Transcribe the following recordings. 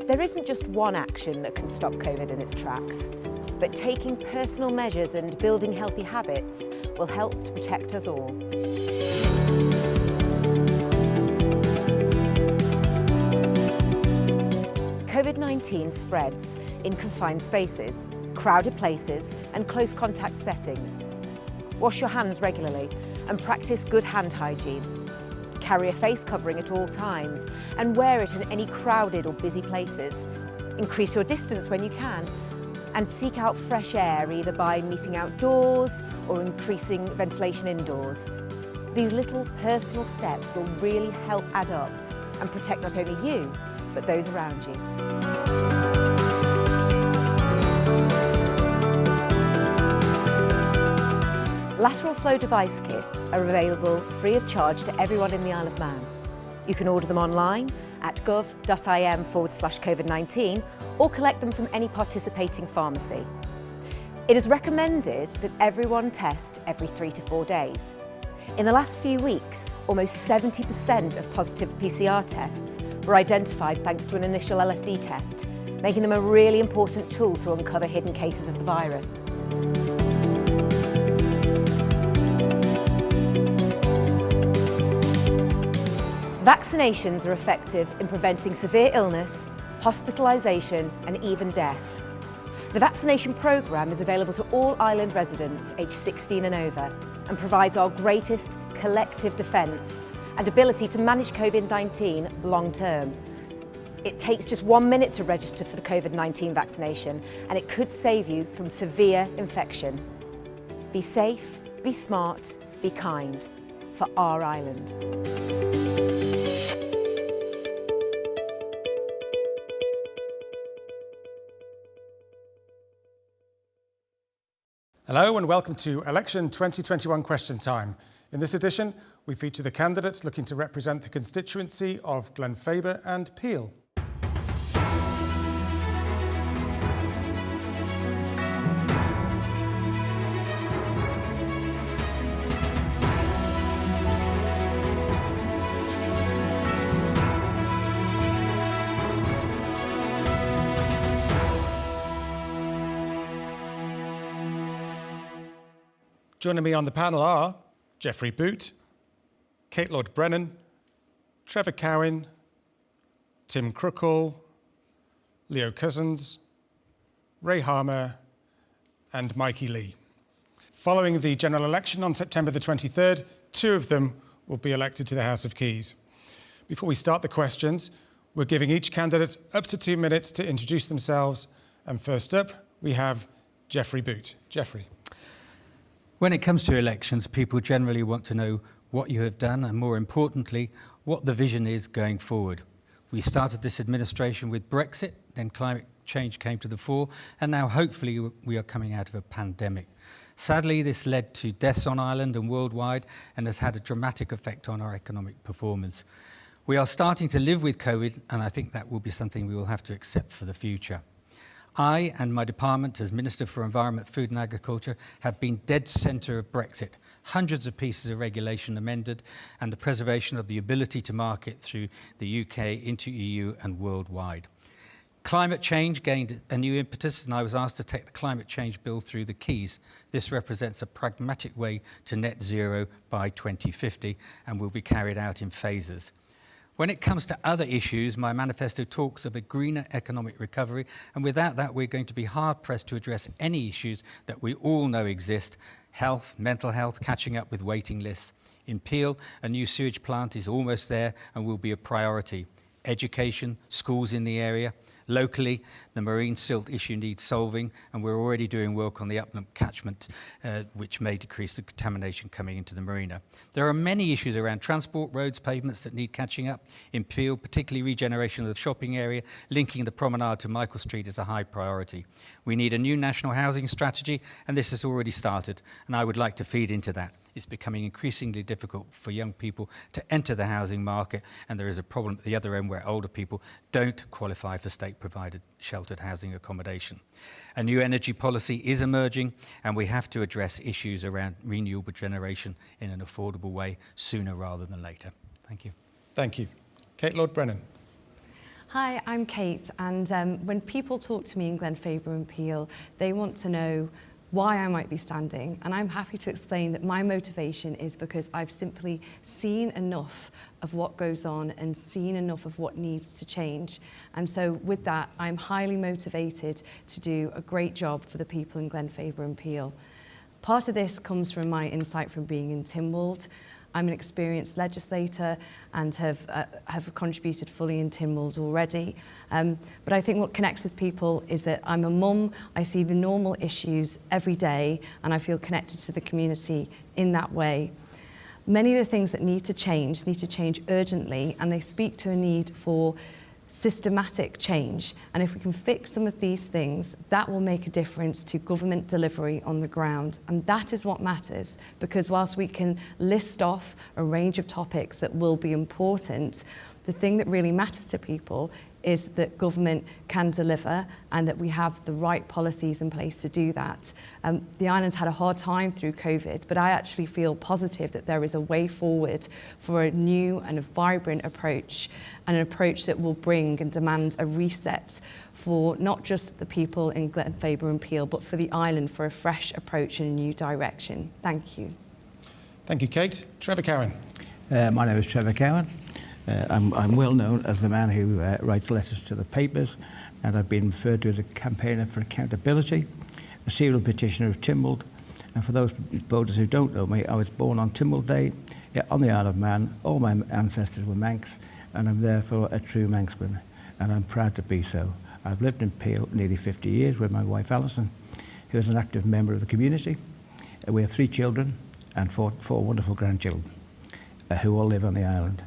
There isn't just one action that can stop COVID in its tracks, but taking personal measures and building healthy habits will help to protect us all. COVID-19 spreads in confined spaces, crowded places and close contact settings. Wash your hands regularly and practice good hand hygiene. Carry a face covering at all times and wear it in any crowded or busy places. Increase your distance when you can and seek out fresh air either by meeting outdoors or increasing ventilation indoors. These little personal steps will really help add up and protect not only you, but those around you. Lateral flow device kits are available free of charge to everyone in the Isle of Man. You can order them online at gov.im/COVID-19 or collect them from any participating pharmacy. It is recommended that everyone test every 3 to 4 days. In the last few weeks, almost 70% of positive PCR tests were identified thanks to an initial LFD test, making them a really important tool to uncover hidden cases of the virus. Vaccinations are effective in preventing severe illness, hospitalisation and even death. The vaccination programme is available to all island residents aged 16 and over and provides our greatest collective defence and ability to manage COVID-19 long term. It takes just 1 minute to register for the COVID-19 vaccination and it could save you from severe infection. Be safe, be smart, be kind for our island. Hello and welcome to Election 2021 Question Time. In this edition, we feature the candidates looking to represent the constituency of GLENFABA and Peel. Joining me on the panel are Jeffrey Boot, Kate Lord-Brennan, Trevor Cowan, Tim Crookall, Leo Cousins, Ray Harmer, and Mikey Lee. Following the general election on September the 23rd, 2 of them will be elected to the House of Keys. Before we start the questions, we're giving each candidate up to 2 minutes to introduce themselves. And first up, we have Jeffrey Boot. Jeffrey. When it comes to elections, people generally want to know what you have done and, more importantly, what the vision is going forward. We started this administration with Brexit, then climate change came to the fore, and now hopefully we are coming out of a pandemic. Sadly, this led to deaths on Ireland and worldwide and has had a dramatic effect on our economic performance. We are starting to live with COVID, and I think that will be something we will have to accept for the future. I and my department as Minister for Environment, Food and Agriculture have been dead centre of Brexit. Hundreds of pieces of regulation amended and the preservation of the ability to market through the UK into EU and worldwide. Climate change gained a new impetus, and I was asked to take the climate change bill through the Keys. This represents a pragmatic way to net zero by 2050 and will be carried out in phases. When it comes to other issues, my manifesto talks of a greener economic recovery, and without that we're going to be hard-pressed to address any issues that we all know exist: health, mental health, catching up with waiting lists. In Peel, a new sewage plant is almost there and will be a priority. Education, schools in the area. Locally, the marine silt issue needs solving, and we're already doing work on the upland catchment, which may decrease the contamination coming into the marina. There are many issues around transport, roads, pavements that need catching up. In Peel, particularly regeneration of the shopping area, linking the promenade to Michael Street is a high priority. We need a new national housing strategy, and this has already started, and I would like to feed into that. It's becoming increasingly difficult for young people to enter the housing market, and there is a problem at the other end where older people don't qualify for state-provided sheltered housing accommodation. A new energy policy is emerging, and we have to address issues around renewable generation in an affordable way sooner rather than later. Thank you. Thank you. Kate Lord-Brennan. Hi, I'm Kate, and when people talk to me in GLENFABA and Peel, they want to know why I might be standing, and I'm happy to explain that my motivation is because I've simply seen enough of what goes on and seen enough of what needs to change. And so with that, I'm highly motivated to do a great job for the people in GLENFABA and Peel. Part of this comes from my insight from being in Tynwald. I'm an experienced legislator and have contributed fully in Tynwald already. But I think what connects with people is that I'm a mum, I see the normal issues every day, and I feel connected to the community in that way. Many of the things that need to change urgently, and they speak to a need for systematic change. And if we can fix some of these things, that will make a difference to government delivery on the ground. And that is what matters, because whilst we can list off a range of topics that will be important, the thing that really matters to people is that government can deliver and that we have the right policies in place to do that. The island's had a hard time through COVID, but I actually feel positive that there is a way forward for a new and a vibrant approach, and an approach that will bring and demand a reset for not just the people in GLENFABA and Peel, but for the island, for a fresh approach and a new direction. Thank you. Thank you, Kate. Trevor Cowan. My name is Trevor Cowan. I'm well known as the man who writes letters to the papers, and I've been referred to as a campaigner for accountability, a serial petitioner of Tynwald. And for those voters who don't know me, I was born on Tynwald Day on the Isle of Man. All my ancestors were Manx, and I'm therefore a true Manxman, and I'm proud to be so. I've lived in Peel nearly 50 years with my wife Alison, who is an active member of the community. We have 3 children and four wonderful grandchildren who all live on the island.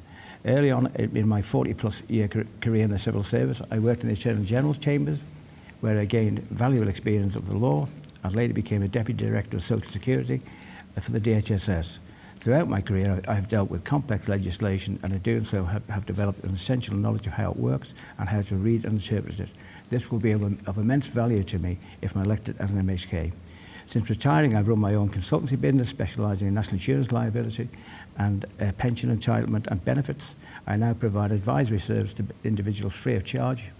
Early on in my 40-plus year career in the civil service, I worked in the Attorney General's chambers, where I gained valuable experience of the law, and later became a Deputy Director of Social Security for the DHSS. Throughout my career, I have dealt with complex legislation, and in doing so have developed an essential knowledge of how it works and how to read and interpret it. This will be of immense value to me if I'm elected as an MHK. Since retiring, I've run my own consultancy business specialising in national insurance liability and pension entitlement and benefits. I now provide advisory service to individuals free of charge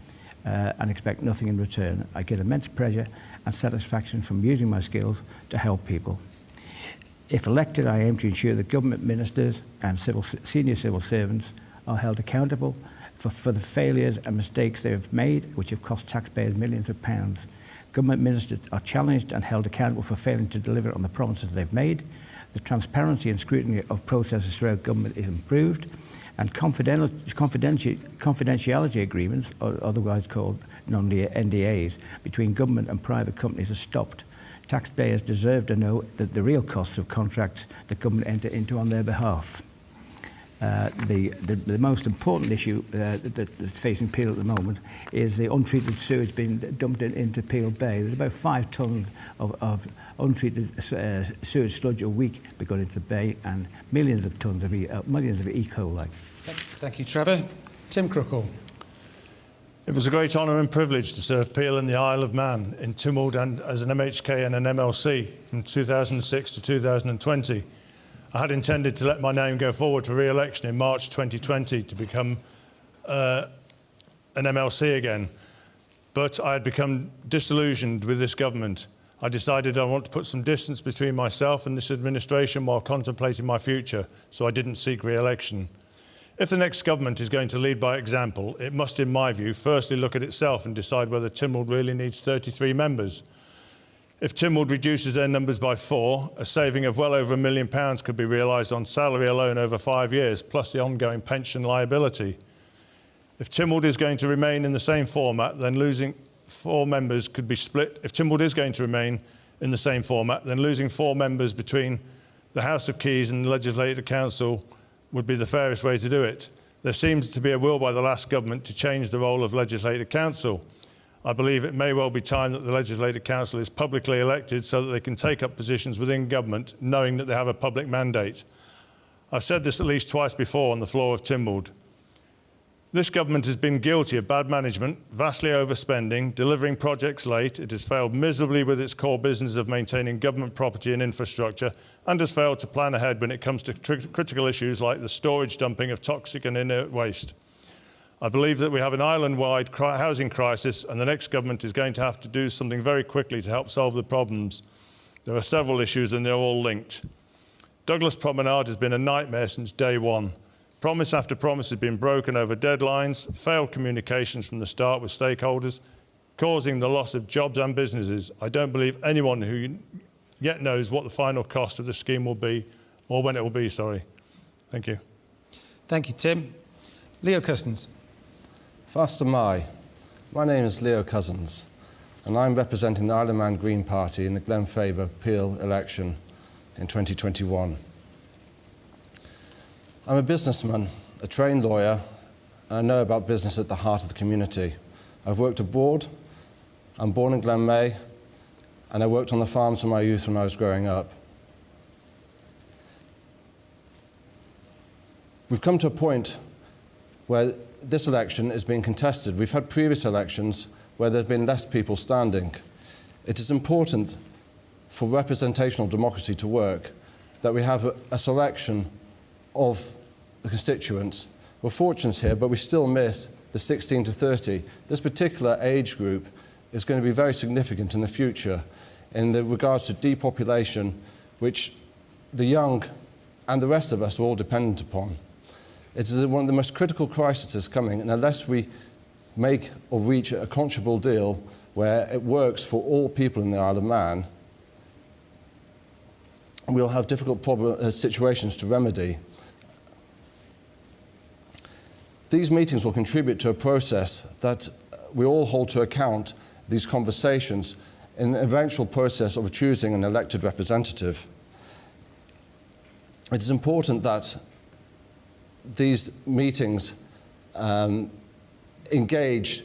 and expect nothing in return. I get immense pleasure and satisfaction from using my skills to help people. If elected, I aim to ensure that government ministers and senior civil servants are held accountable for the failures and mistakes they have made, which have cost taxpayers millions of pounds. Government ministers are challenged and held accountable for failing to deliver on the promises they've made. The transparency and scrutiny of processes throughout government is improved, and confidentiality agreements, or otherwise called NDAs, between government and private companies are stopped. Taxpayers deserve to know that the real costs of contracts that government enter into on their behalf. The most important issue that's facing Peel at the moment is the untreated sewage being dumped into Peel Bay. There's about 5 tonnes of untreated sewage sludge a week going into the bay, and millions of tonnes of millions of E. coli. Thank you, Trevor. Tim Crookall. It was a great honour and privilege to serve Peel in the Isle of Man in Tynwald and as an MHK and an MLC from 2006 to 2020. I had intended to let my name go forward for re-election in March 2020 to become an MLC again, but I had become disillusioned with this government. I decided I want to put some distance between myself and this administration while contemplating my future, so I didn't seek re-election. If the next government is going to lead by example, it must, in my view, firstly look at itself and decide whether Tynwald really needs 33 members. If Tynwald reduces their numbers by 4, a saving of well over £1 million could be realised on salary alone over 5 years, plus the ongoing pension liability. If Tynwald is going to remain in the same format, then losing 4 members could be split. If Tynwald is going to remain in the same format, then losing 4 members between the House of Keys and the Legislative Council would be the fairest way to do it. There seems to be a will by the last government to change the role of Legislative Council. I believe it may well be time that the Legislative Council is publicly elected so that they can take up positions within government, knowing that they have a public mandate. I've said this at least twice before on the floor of Tynwald. This government has been guilty of bad management, vastly overspending, delivering projects late. It has failed miserably with its core business of maintaining government property and infrastructure, and has failed to plan ahead when it comes to critical issues like the storage dumping of toxic and inert waste. I believe that we have an island-wide housing crisis, and the next government is going to have to do something very quickly to help solve the problems. There are several issues and they're all linked. Douglas Promenade has been a nightmare since day one. Promise after promise has been broken over deadlines, failed communications from the start with stakeholders, causing the loss of jobs and businesses. I don't believe anyone who yet knows what the final cost of the scheme will be, or when it will be, sorry. Thank you. Thank you, Tim. Leo Cousins. Faster Mai. My name is Leo Cousins, and I'm representing the Isle of Man Green Party in the GLENFABA PEEL election in 2021. I'm a businessman, a trained lawyer, and I know about business at the heart of the community. I've worked abroad, I'm born in Glenmay, and I worked on the farms in my youth when I was growing up. We've come to a point where this election is being contested. We've had previous elections where there have been less people standing. It is important for representational democracy to work that we have a selection of the constituents. We're fortunate here, but we still miss the 16 to 30. This particular age group is going to be very significant in the future in regards to depopulation, which the young and the rest of us are all dependent upon. It is one of the most critical crises coming, and unless we make or reach a conscionable deal where it works for all people in the Isle of Man, we'll have difficult situations to remedy. These meetings will contribute to a process that we all hold to account these conversations in the eventual process of choosing an elected representative. It is important that these meetings engage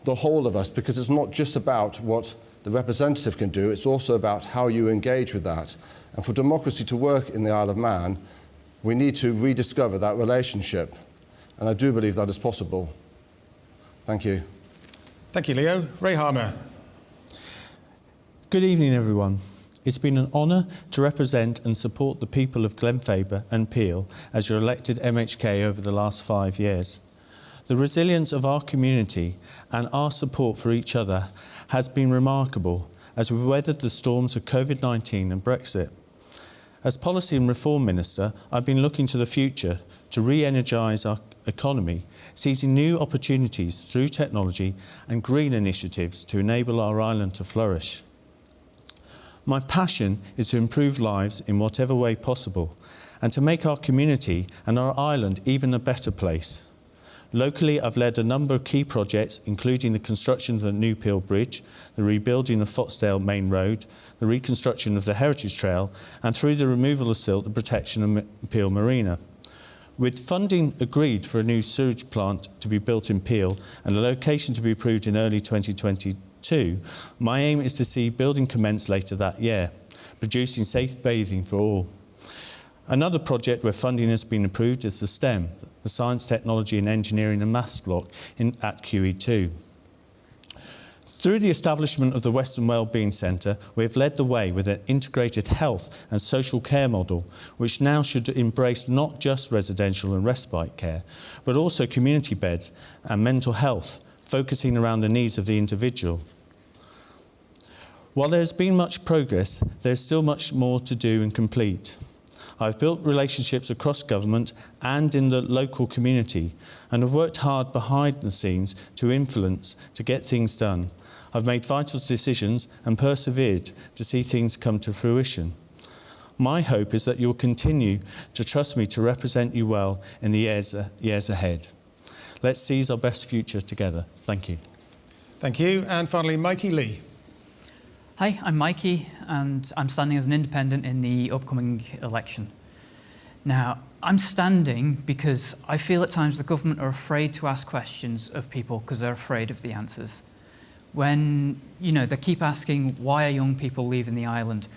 the whole of us, because it's not just about what the representative can do, it's also about how you engage with that. And for democracy to work in the Isle of Man, we need to rediscover that relationship. And I do believe that is possible. Thank you. Thank you, Leo. Ray Harmer. Good evening, everyone. It's been an honour to represent and support the people of GLENFABA and Peel as your elected MHK over the last 5 years. The resilience of our community and our support for each other has been remarkable as we weathered the storms of COVID-19 and Brexit. As Policy and Reform Minister, I've been looking to the future to re-energise our economy, seizing new opportunities through technology and green initiatives to enable our island to flourish. My passion is to improve lives in whatever way possible and to make our community and our island even a better place. Locally, I've led a number of key projects, including the construction of the New Peel Bridge, the rebuilding of Foxdale Main Road, the reconstruction of the Heritage Trail, and through the removal of silt, the protection of Peel Marina. With funding agreed for a new sewage plant to be built in Peel and a location to be approved in early 2022, my aim is to see building commence later that year, producing safe bathing for all. Another project where funding has been approved is the STEM, the Science, Technology and Engineering and Maths block at QE2. Through the establishment of the Western Wellbeing Centre, we have led the way with an integrated health and social care model, which now should embrace not just residential and respite care, but also community beds and mental health, focusing around the needs of the individual. While there has been much progress, there is still much more to do and complete. I've built relationships across government and in the local community and have worked hard behind the scenes to influence, to get things done. I've made vital decisions and persevered to see things come to fruition. My hope is that you'll continue to trust me to represent you well in the years ahead. Let's seize our best future together. Thank you. Thank you. And finally, Mikey Lee. Hi, I'm Mikey, and I'm standing as an independent in the upcoming election. Now, I'm standing because I feel at times the government are afraid to ask questions of people because they're afraid of the answers. When, they keep asking, why are young people leaving the island?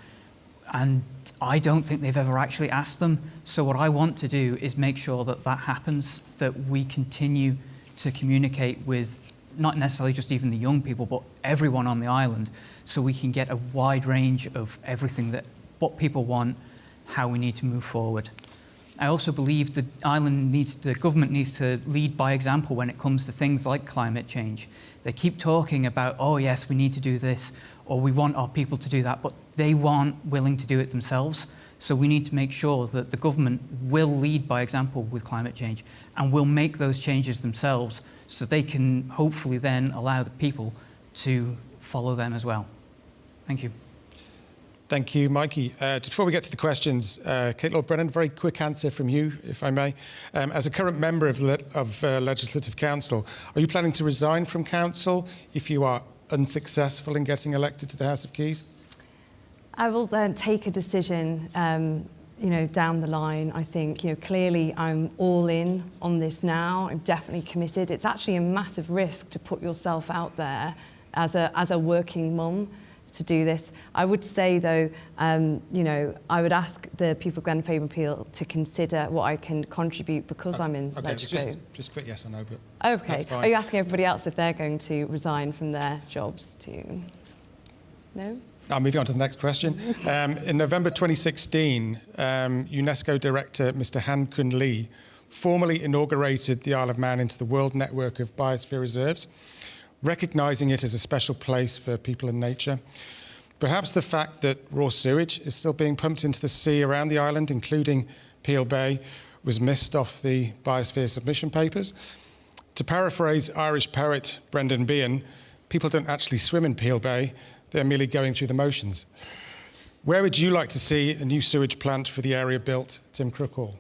And I don't think they've ever actually asked them. So what I want to do is make sure that that happens, that we continue to communicate with not necessarily just even the young people, but everyone on the island, so we can get a wide range of everything that what people want, how we need to move forward. I also believe the government needs to lead by example when it comes to things like climate change. They keep talking about, oh yes, we need to do this, or we want our people to do that, but they aren't willing to do it themselves. So we need to make sure that the government will lead by example with climate change and will make those changes themselves so they can hopefully then allow the people to follow them as well. Thank you. Thank you, Mikey. Just before we get to the questions, Kate Lord Brennan, very quick answer from you, if I may. As a current member of Legislative Council, are you planning to resign from Council if you are unsuccessful in getting elected to the House of Keys? I will then take a decision, down the line. I think, clearly I'm all in on this now. I'm definitely committed. It's actually a massive risk to put yourself out there as a working mum to do this. I would say though, I would ask the people of GLENFABA and Peel to consider what I can contribute because I'm in legislature. Just quick yes or no, but okay. That's fine. Are you asking everybody else if they're going to resign from their jobs too? No? Now, moving on to the next question. In November 2016, UNESCO Director Mr. Han Kun Lee formally inaugurated the Isle of Man into the World Network of Biosphere Reserves, recognising it as a special place for people and nature. Perhaps the fact that raw sewage is still being pumped into the sea around the island, including Peel Bay, was missed off the Biosphere submission papers. To paraphrase Irish poet Brendan Behan, people don't actually swim in Peel Bay, they're merely going through the motions. Where would you like to see a new sewage plant for the area built, Tim Crookall?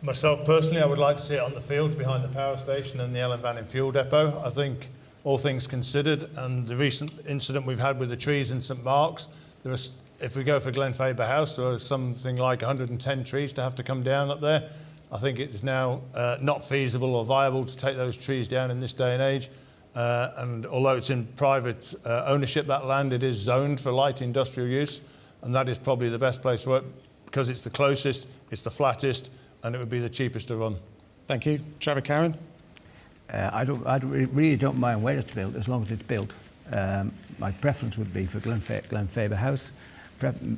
Myself personally, I would like to see it on the fields behind the power station and the Ellen Banning fuel depot. I think all things considered, and the recent incident we've had with the trees in St Mark's, if we go for GLENFABA House, there is something like 110 trees to have to come down up there. I think it is now not feasible or viable to take those trees down in this day and age. And although it's in private ownership, that land, it is zoned for light industrial use, and that is probably the best place for it because it's the closest, it's the flattest, and it would be the cheapest to run. Thank you. Trevor Cowan? I really don't mind where it's built, as long as it's built. My preference would be for GLENFABA House,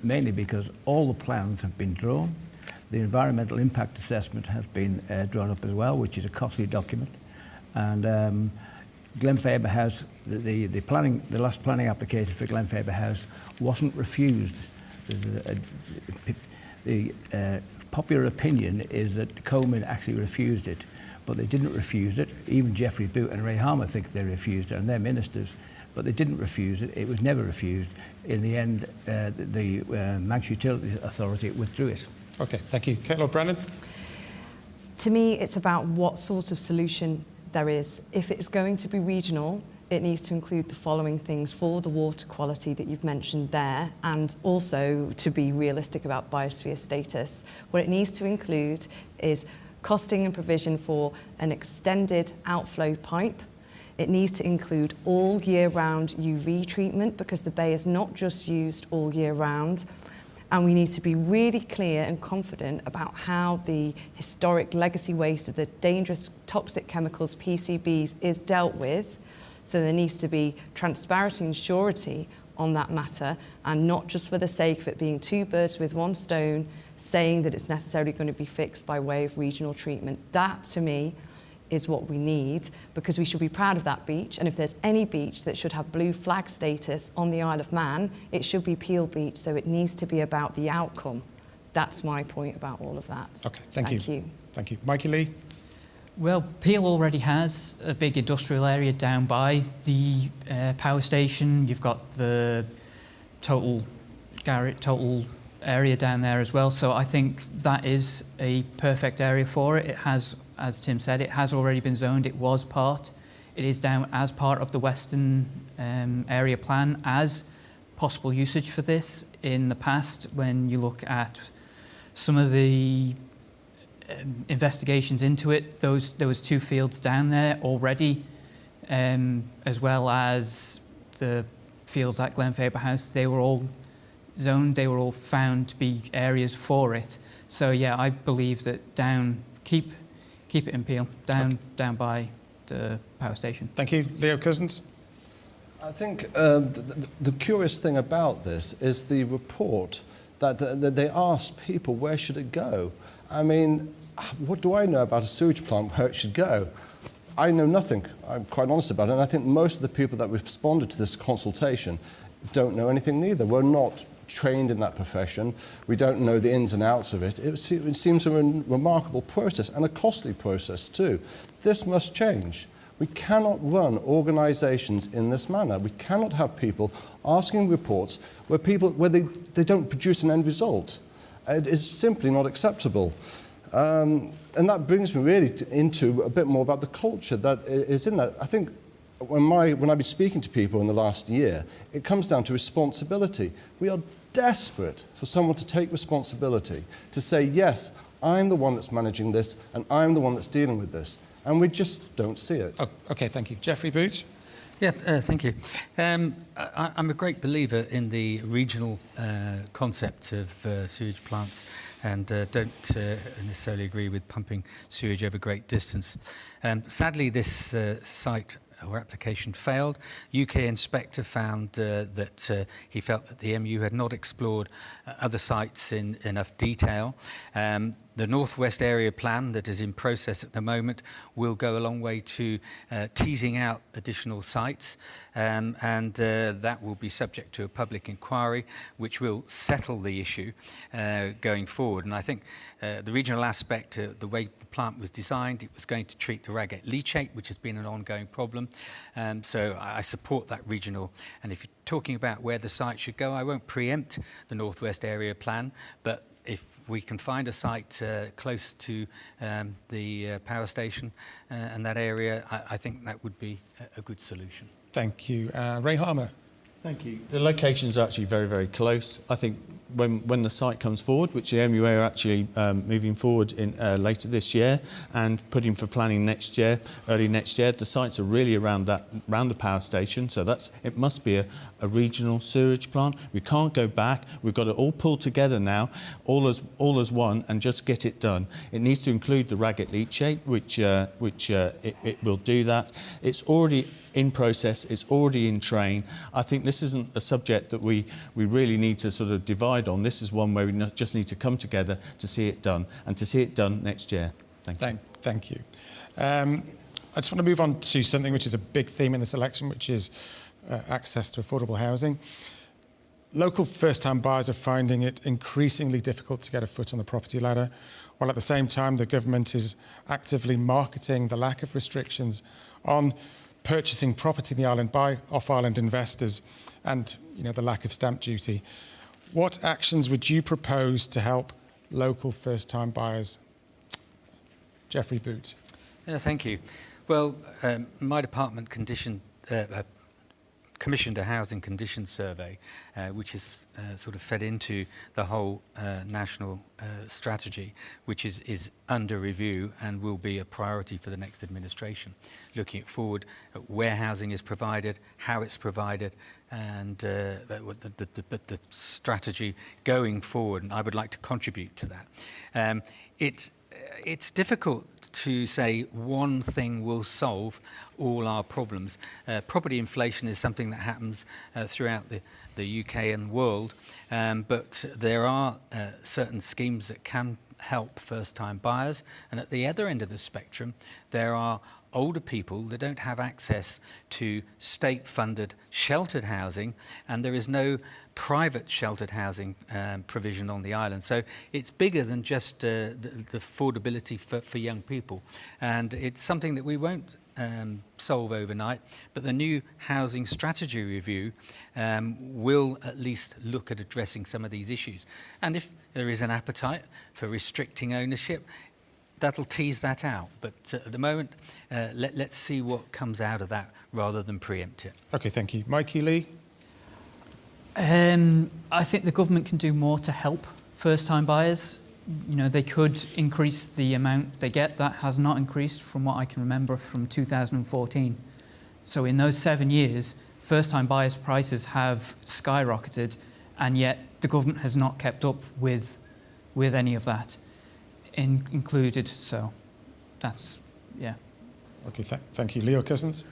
mainly because all the plans have been drawn. The environmental impact assessment has been drawn up as well, which is a costly document. And GLENFABA House, the last planning application for GLENFABA House wasn't refused the popular opinion is that Coleman actually refused it, but they didn't refuse it. Even Geoffrey Boot and Ray Harmer think they refused it, and they're ministers, but they didn't refuse it. It was never refused. In the end, the Manx Utilities Authority withdrew it. Okay, thank you. Kate Lord Brennan. To me, it's about what sort of solution there is. If it's going to be regional, it needs to include the following things for the water quality that you've mentioned there, and also to be realistic about biosphere status. What it needs to include is costing and provision for an extended outflow pipe. It needs to include all year-round UV treatment, because the bay is not just used all year round. And we need to be really clear and confident about how the historic legacy waste of the dangerous toxic chemicals, PCBs, is dealt with. So there needs to be transparency and surety on that matter, and not just for the sake of it being two birds with one stone, saying that it's necessarily going to be fixed by way of regional treatment. That, to me, is what we need, because we should be proud of that beach. And if there's any beach that should have blue flag status on the Isle of Man, it should be Peel Beach. So it needs to be about the outcome. That's my point about all of that. Okay, thank you. Thank you. Mikey Lee. Well, Peel already has a big industrial area down by the power station. You've got the total area down there as well. So I think that is a perfect area for it. It has, as Tim said, it has already been zoned. It was part. It is down as part of the Western area plan as possible usage for this in the past. When you look at some of the investigations into it, there was two fields down there already, as well as the fields at GLENFABA House. They were all zoned. They were all found to be areas for it. So yeah, I believe that keep it in Peel, down by the power station. Thank you. Leo Cousins. I think the curious thing about this is the report that they asked people, where should it go? I mean, what do I know about a sewage plant, where it should go? I know nothing. I'm quite honest about it. And I think most of the people that responded to this consultation don't know anything neither. We're not trained in that profession. We don't know the ins and outs of it. It seems a remarkable process, and a costly process too. This must change. We cannot run organisations in this manner. We cannot have people asking reports where they don't produce an end result. It is simply not acceptable. And that brings me really into a bit more about the culture that is in that. I think when I've been speaking to people in the last year, it comes down to responsibility. We are desperate for someone to take responsibility, to say, yes, I'm the one that's managing this, and I'm the one that's dealing with this. And we just don't see it. Oh, okay, thank you. Geoffrey Boot. Yeah, thank you. I'm a great believer in the regional concept of sewage plants, and don't necessarily agree with pumping sewage over great distance. Sadly, this site or application failed. UK inspector found that he felt that the MU had not explored other sites in enough detail. The Northwest Area Plan that is in process at the moment will go a long way to teasing out additional sites, and that will be subject to a public inquiry which will settle the issue going forward. And I think the regional aspect, the way the plant was designed, it was going to treat the Raggett leachate, which has been an ongoing problem. So I support that regional. And if you're talking about where the site should go, I won't preempt the Northwest Area Plan, but if we can find a site close to the power station and that area, I think that would be a good solution. Thank you. Ray Harmer. Thank you. The locations are actually very, very close. I think when the site comes forward, which the MUA are actually moving forward in later this year and putting for planning next year, early next year, the sites are really around the power station. So it must be a regional sewage plant. We can't go back. We've got it all pulled together now, all as one, and just get it done. It needs to include the Raggett leachate, which it will do that. It's already in process, it's already in train. I think this isn't a subject that we really need to sort of divide on. This is one where we just need to come together to see it done, and to see it done next year. Thank you. I just want to move on to something which is a big theme in this election, which is access to affordable housing. Local first-time buyers are finding it increasingly difficult to get a foot on the property ladder, while at the same time the government is actively marketing the lack of restrictions on purchasing property in the island by off-island investors and the lack of stamp duty. What actions would you propose to help local first-time buyers? Geoffrey Boot. Yeah, thank you. Well, my department commissioned a housing conditions survey, which is sort of fed into the whole national strategy, which is under review and will be a priority for the next administration, looking forward at where housing is provided, how it's provided, and the strategy going forward. And I would like to contribute to that. It's difficult to say one thing will solve all our problems. Property inflation is something that happens throughout the UK and world, but there are certain schemes that can help first-time buyers, and at the other end of the spectrum there are older people that don't have access to state-funded sheltered housing, and there is no private sheltered housing provision on the island. So it's bigger than just the affordability for young people, and it's something that we won't solve overnight, but the new housing strategy review will at least look at addressing some of these issues. And if there is an appetite for restricting ownership, that'll tease that out. But at the moment, let's see what comes out of that rather than preempt it. Okay, thank you. Mikey Lee? I think the government can do more to help first-time buyers. They could increase the amount they get. That has not increased from what I can remember from 2014. So in those 7 years, first-time buyers' prices have skyrocketed, and yet the government has not kept up with any of that included. So that's, yeah. Okay, thank you. Leo Cousins?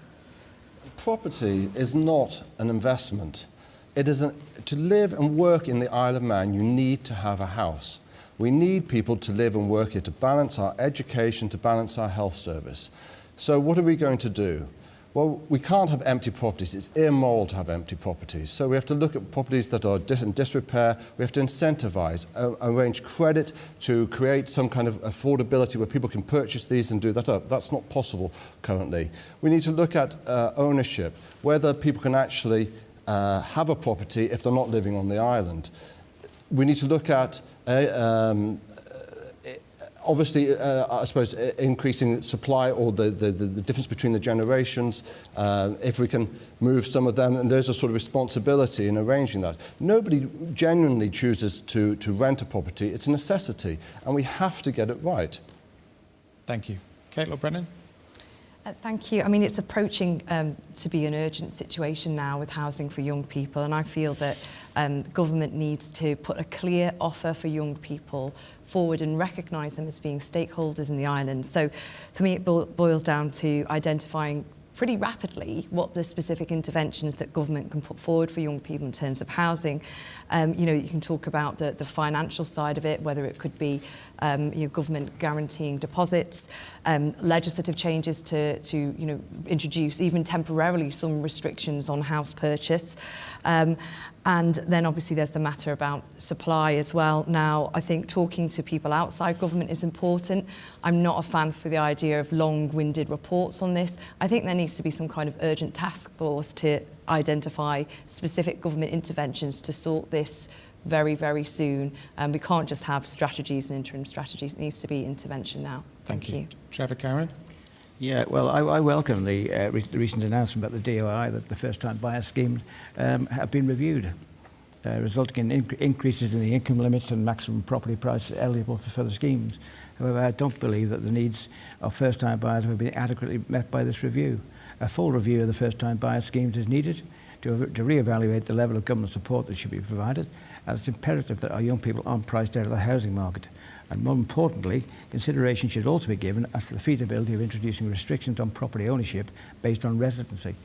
Property is not an investment. It is to live and work in the Isle of Man, you need to have a house. We need people to live and work here to balance our education, to balance our health service. So what are we going to do? Well, we can't have empty properties. It's immoral to have empty properties. So we have to look at properties that are in disrepair. We have to incentivise, arrange credit to create some kind of affordability where people can purchase these and do that up. That's not possible currently. We need to look at ownership, whether people can actually have a property if they're not living on the island. We need to look at obviously, I suppose, increasing supply or the difference between the generations, if we can move some of them, and there's a sort of responsibility in arranging that. Nobody genuinely chooses to rent a property. It's a necessity, and we have to get it right. Thank you. Kate Lord Brennan? Thank you. I mean, it's approaching to be an urgent situation now with housing for young people, and I feel that government needs to put a clear offer for young people forward and recognise them as being stakeholders in the island. So for me, it boils down to identifying pretty rapidly what the specific interventions that government can put forward for young people in terms of housing. You can talk about the financial side of it, whether it could be government guaranteeing deposits, legislative changes to introduce even temporarily some restrictions on house purchase. And then obviously there's the matter about supply as well. Now, I think talking to people outside government is important. I'm not a fan for the idea of long-winded reports on this. I think there needs to be some kind of urgent task force to identify specific government interventions to sort this very, very soon. We can't just have strategies and interim strategies. It needs to be intervention now. Thank you. Trevor Cowan? Yeah, well, I welcome the recent announcement about the DOI that the first-time buyer schemes have been reviewed, resulting in increases in the income limits and maximum property price eligible for further schemes. However, I don't believe that the needs of first-time buyers have been adequately met by this review. A full review of the first-time buyer schemes is needed to re-evaluate the level of government support that should be provided, and it's imperative that our young people aren't priced out of the housing market. And more importantly, consideration should also be given as to the feasibility of introducing restrictions on property ownership based on residency,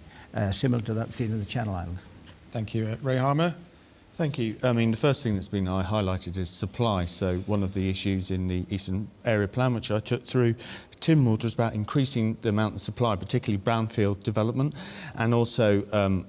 similar to that seen in the Channel Islands. Thank you. Ray Harmer? Thank you. I mean, the first thing that's been highlighted is supply. So one of the issues in the Eastern Area Plan, which I took through Tynwald, was about increasing the amount of supply, particularly brownfield development, and also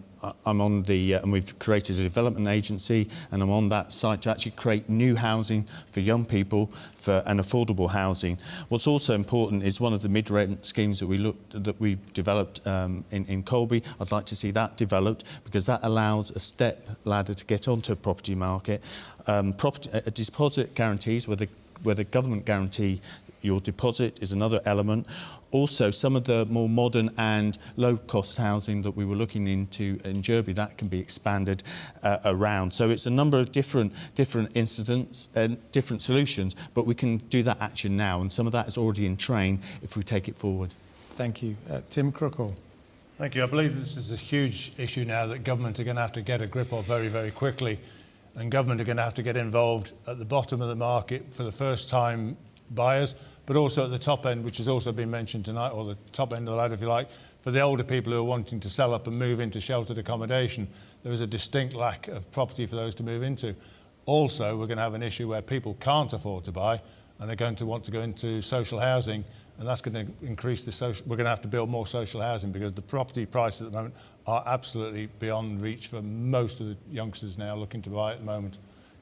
I'm on the, and we've created a development agency, and I'm on that site to actually create new housing for young people and affordable housing. What's also important is one of the mid-rent schemes that we developed in Colby. I'd like to see that developed because that allows a step ladder to get onto a property market. Deposit guarantees, where the government guarantee your deposit is another element. Also, some of the more modern and low-cost housing that we were looking into in Derby, that can be expanded around. So it's a number of different incidents and different solutions, but we can do that action now, and some of that is already in train if we take it forward. Thank you. Tim Crookall. Thank you. I believe this is a huge issue now that government are going to have to get a grip of very, very quickly, and government are going to have to get involved at the bottom of the market for the first-time buyers, but also at the top end, which has also been mentioned tonight, or the top end of the ladder, if you like, for the older people who are wanting to sell up and move into sheltered accommodation. There is a distinct lack of property for those to move into. Also, we're going to have an issue where people can't afford to buy, and they're going to want to go into social housing, and that's going to increase the social. We're going to have to build more social housing because the property prices at the moment are absolutely beyond reach for most of the youngsters now looking to buy at the moment.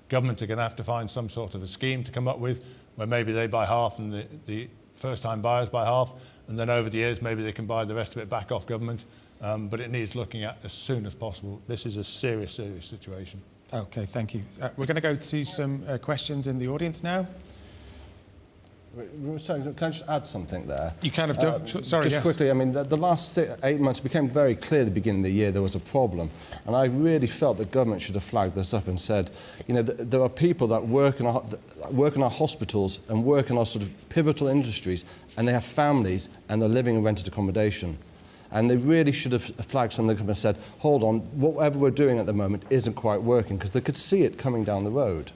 Government are going to have to find some sort of a scheme to come up with where maybe they buy half and the first-time buyers buy half, and then over the years maybe they can buy the rest of it back off government. But it needs looking at as soon as possible. This is a serious, serious situation. OK, thank you. We're going to go to some questions in the audience now. Sorry, can I just add something there? You kind of do. Sorry, just yes. quickly, I mean, the last 8 months became very clear at the beginning of the year there was a problem. And I really felt that government should have flagged this up and said, you know, there are people that work in our hospitals and work in our sort of pivotal industries, and they have families and they're living in rented accommodation. And they really should have flagged something and said, hold on, whatever we're doing at the moment isn't quite working, because they could see it coming down the road.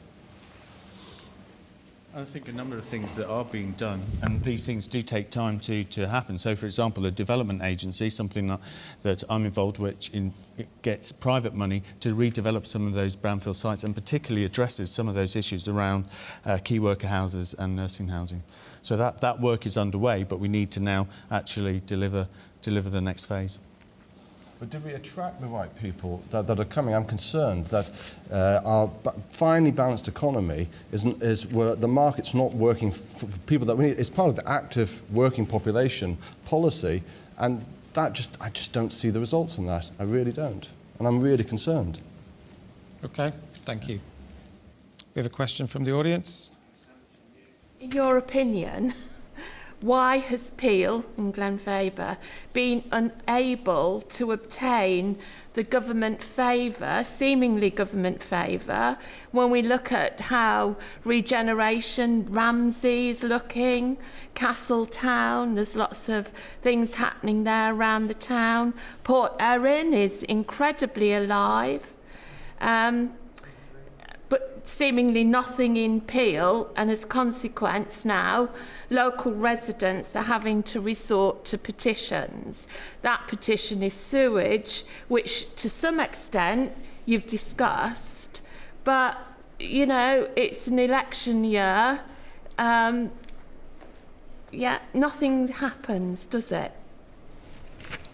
I think a number of things that are being done, and these things do take time to happen. So, for example, a development agency, something that I'm involved with, it gets private money to redevelop some of those brownfield sites, and particularly addresses some of those issues around key worker houses and nursing housing. So that work is underway, but we need to now actually deliver the next phase. But do we attract the right people that are coming? I'm concerned that our finely balanced economy is where the market's not working for people that we need. It's part of the active working population policy, and I just don't see the results in that. I really don't, and I'm really concerned. OK, thank you. We have a question from the audience. In your opinion, why has Peel and GLENFABA been unable to obtain the government favour, seemingly government favour, when we look at how regeneration, RAMSEY is looking, CASTLETOWN, there's lots of things happening there around the town. Port Erin is incredibly alive. But seemingly nothing in Peel, and as a consequence now, local residents are having to resort to petitions. That petition is sewage, which to some extent you've discussed, but, you know, it's an election year. Yeah, nothing happens, does it?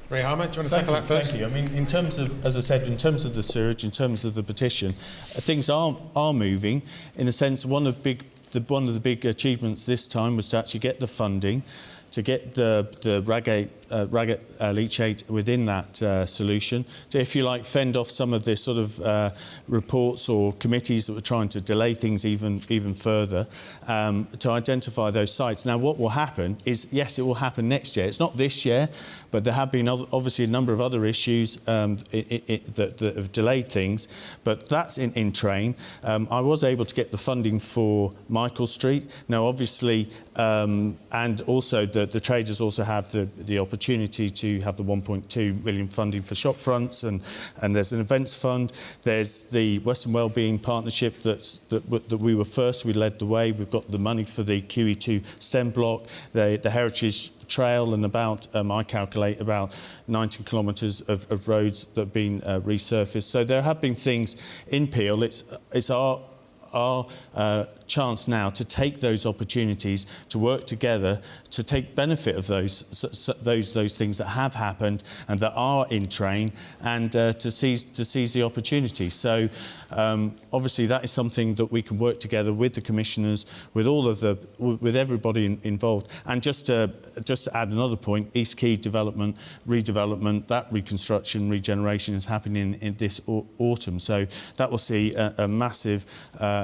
Ray Harmer, do you want to tackle that first? Thank you. I mean, in terms of, as I said, in terms of the sewage, in terms of the petition, things are moving. In a sense, one of the big achievements this time was to actually get the funding, to get the ragate leachate within that solution, to, if you like, fend off some of the sort of reports or committees that were trying to delay things even further, to identify those sites. Now, what will happen is, yes, it will happen next year. It's not this year, but there have been obviously a number of other issues that have delayed things, but that's in train. I was able to get the funding for Michael Street. Now, obviously, and also the traders also have the opportunity to have the 1.2 million funding for shop fronts, and there's an events fund. There's the Western Wellbeing Partnership that we were first. We led the way. We've got the money for the QE2 STEM block, the Heritage Trail, and about, I calculate, about 19 kilometres of roads that have been resurfaced. So there have been things in Peel. It's our chance now to take those opportunities, to work together, to take benefit of those things that have happened and that are in train, and to seize the opportunity. So obviously that is something that we can work together with the commissioners, with everybody involved. And just to add another point, East Quay development, redevelopment, that reconstruction, regeneration is happening in this autumn. So that will see a massive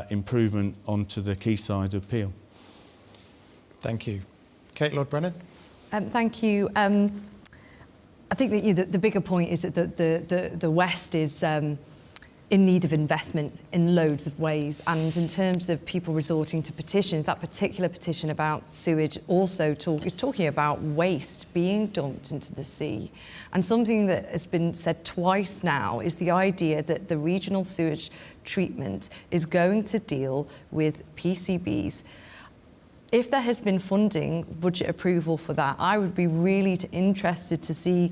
improvement onto the quayside of Peel. Thank you. Kate Lord-Brennan. Thank you. I think that the bigger point is that the West is in need of investment in loads of ways, and in terms of people resorting to petitions, that particular petition about sewage also is talking about waste being dumped into the sea. And something that has been said twice now is the idea that the regional sewage treatment is going to deal with PCBs. If there has been funding, budget approval for that, I would be really interested to see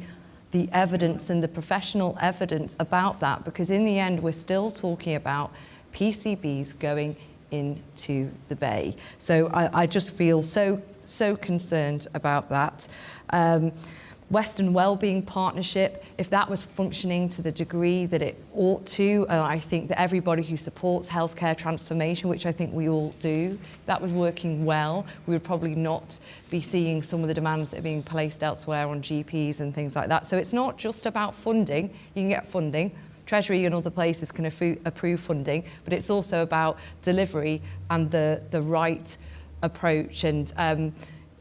the evidence and the professional evidence about that, because in the end we're still talking about PCBs going into the bay. So I just feel so concerned about that. Western Wellbeing Partnership, if that was functioning to the degree that it ought to, and I think that everybody who supports healthcare transformation, which I think we all do, that was working well, we would probably not be seeing some of the demands that are being placed elsewhere on GPs and things like that. So it's not just about funding. You can get funding. Treasury and other places can approve funding, but it's also about delivery and the right approach. And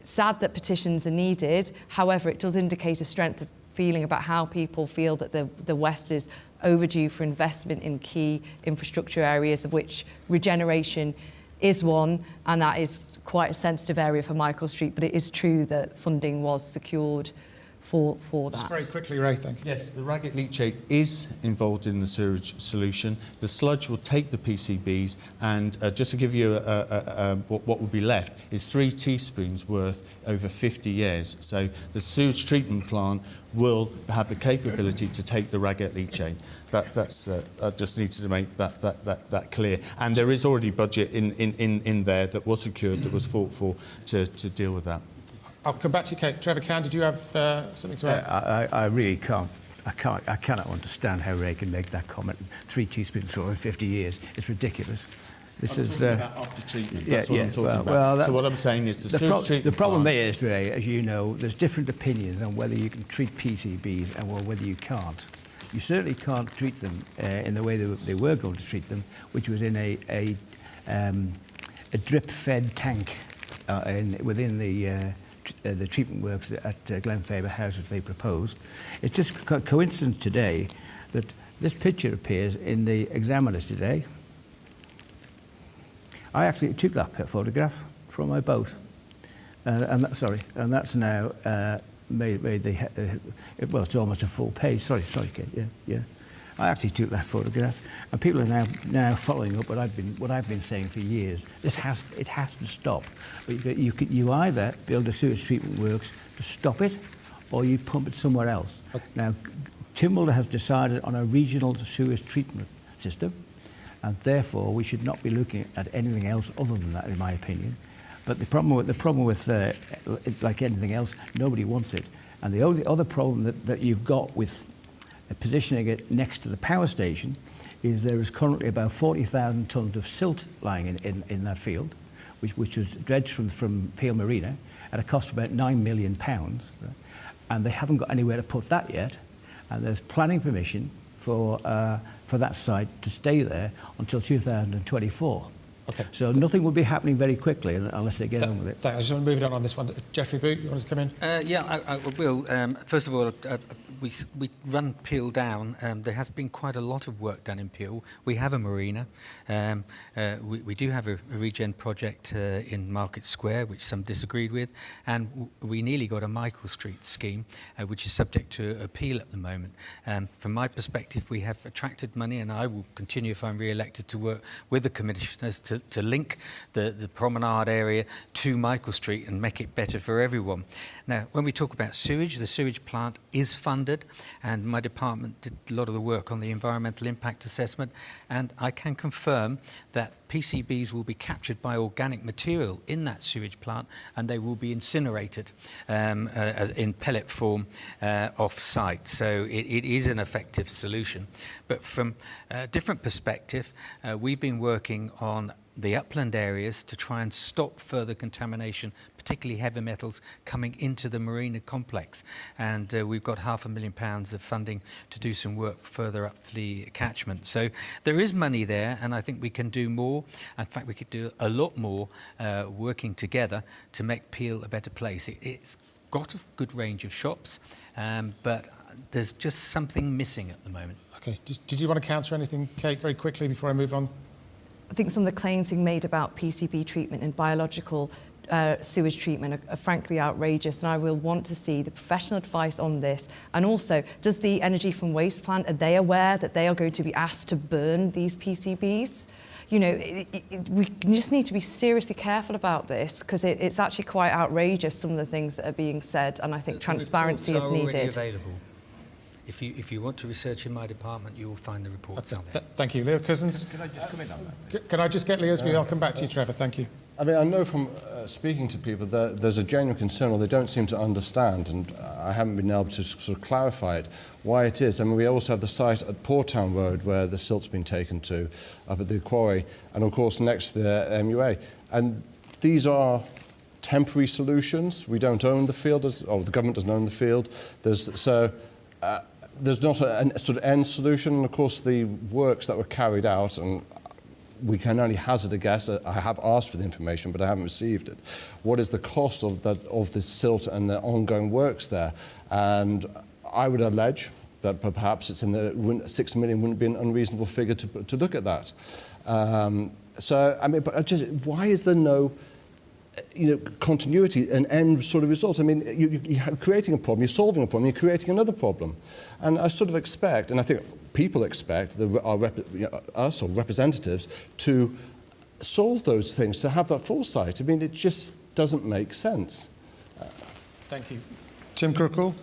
sad that petitions are needed. However, it does indicate a strength of feeling about how people feel that the West is overdue for investment in key infrastructure areas, of which regeneration is one, and that is quite a sensitive area for Michael Street, but it is true that funding was secured for that. Just very quickly, Ray, thank you. Yes, the ragged leachate is involved in the sewage solution. The sludge will take the PCBs, and just to give you what will be left is 3 teaspoons worth over 50 years. So the sewage treatment plant will have the capability to take the ragged leachate. I just needed to make that clear. And there is already budget in there that was secured, that was fought for to deal with that. I'll come back to you, Kate. Trevor Cowan, did you have something to add? I really can't. I cannot understand how Ray can make that comment. 3 teaspoons over 50 years. It's ridiculous. This is after treatment. That's what I'm talking about. Well, so what I'm saying is the problem is, Ray, as you know, there's different opinions on whether you can treat PCBs and whether you can't. You certainly can't treat them in the way they were going to treat them, which was in a drip-fed tank within the treatment works at GLENFABA House that they proposed. It's just coincidence today that this picture appears in the Examiners today. I actually took that photograph from my boat, and that's now made the well, it's almost a full page. Sorry, Kate. Yeah. I actually took that photograph, and people are now following up what I've been saying for years. It has to stop. But you either build a sewage treatment works to stop it, or you pump it somewhere else. Okay. Now, Tynwald has decided on a regional sewage treatment system, and therefore we should not be looking at anything else other than that, in my opinion. But the problem with like anything else, nobody wants it. And the only other problem that you've got with positioning it next to the power station is there is currently about 40,000 tonnes of silt lying in that field, which was dredged from Peel Marina at a cost of about £9 million. Right? And they haven't got anywhere to put that yet. And there's planning permission for that site to stay there until 2024. Okay. So nothing will be happening very quickly unless they get on with it. I just want to move it on this one. Jeffrey Boot, you want to come in? Yeah, I will. First of all, we run Peel down. There has been quite a lot of work done in Peel. We have a marina. We do have a regen project in Market Square, which some disagreed with, and we nearly got a Michael Street scheme, which is subject to appeal at the moment. From my perspective, we have attracted money, and I will continue, if I'm re-elected, to work with the commissioners to link the promenade area to Michael Street and make it better for everyone. Now, when we talk about sewage, the sewage plant is funded. standard, and my department did a lot of the work on the environmental impact assessment, and I can confirm that PCBs will be captured by organic material in that sewage plant, and they will be incinerated in pellet form off-site. So it is an effective solution. But from a different perspective, we've been working on the upland areas to try and stop further contamination, particularly heavy metals, coming into the marina complex. And we've got £500,000 of funding to do some work further up the catchment. So there is money there, and I think we can do more. In fact, we could do a lot more working together to make Peel a better place. It's got a good range of shops, but there's just something missing at the moment. Okay. Did you want to counter anything, Kate, very quickly before I move on? I think some of the claims being made about PCB treatment and biological sewage treatment are frankly outrageous, and I will want to see the professional advice on this. And also, does the Energy from Waste plant, are they aware that they are going to be asked to burn these PCBs? You know, we just need to be seriously careful about this, because it's actually quite outrageous, some of the things that are being said, and I think transparency is needed. Available. If you want to research in my department, you will find the reports out there. Thank you. Leo Cousins? Can I just come in on that? Can I just get Leo's view? I'll come back to you, Trevor. Thank you. I mean, I know from speaking to people that there's a genuine concern, or they don't seem to understand, and I haven't been able to sort of clarify it, why it is. I mean, we also have the site at Portown Road where the silt's been taken to, up at the quarry, and of course next to the MUA. And these are temporary solutions. We don't own the field, or the government doesn't own the field. There's not a sort of end solution, and of course the works that were carried out, and we can only hazard a guess. I have asked for the information, but I haven't received it. What is the cost of the silt and the ongoing works there? And I would allege that perhaps it's in the 6 million wouldn't be an unreasonable figure to look at that. So I mean, but just why is there no continuity, an end sort of result? I mean, you're creating a problem, you're solving a problem, you're creating another problem. And I sort of expect, and I think people expect us or representatives to solve those things, to have that foresight. I mean, it just doesn't make sense. Thank you. Tim Crookall?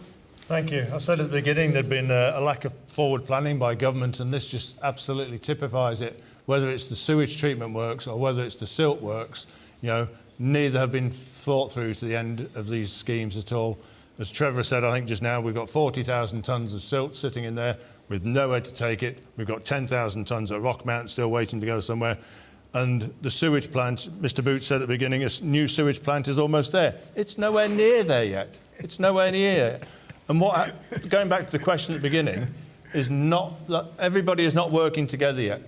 Thank you. I said at the beginning there'd been a lack of forward planning by government, and this just absolutely typifies it. Whether it's the sewage treatment works or whether it's the silt works, neither have been thought through to the end of these schemes at all. As Trevor said, I think just now, we've got 40,000 tonnes of silt sitting in there with nowhere to take it. We've got 10,000 tonnes at Rockmount still waiting to go somewhere. And the sewage plant, Mr. Boots said at the beginning, a new sewage plant is almost there. It's nowhere near there yet. It's nowhere near. And going back to the question at the beginning, is not that everybody is not working together yet.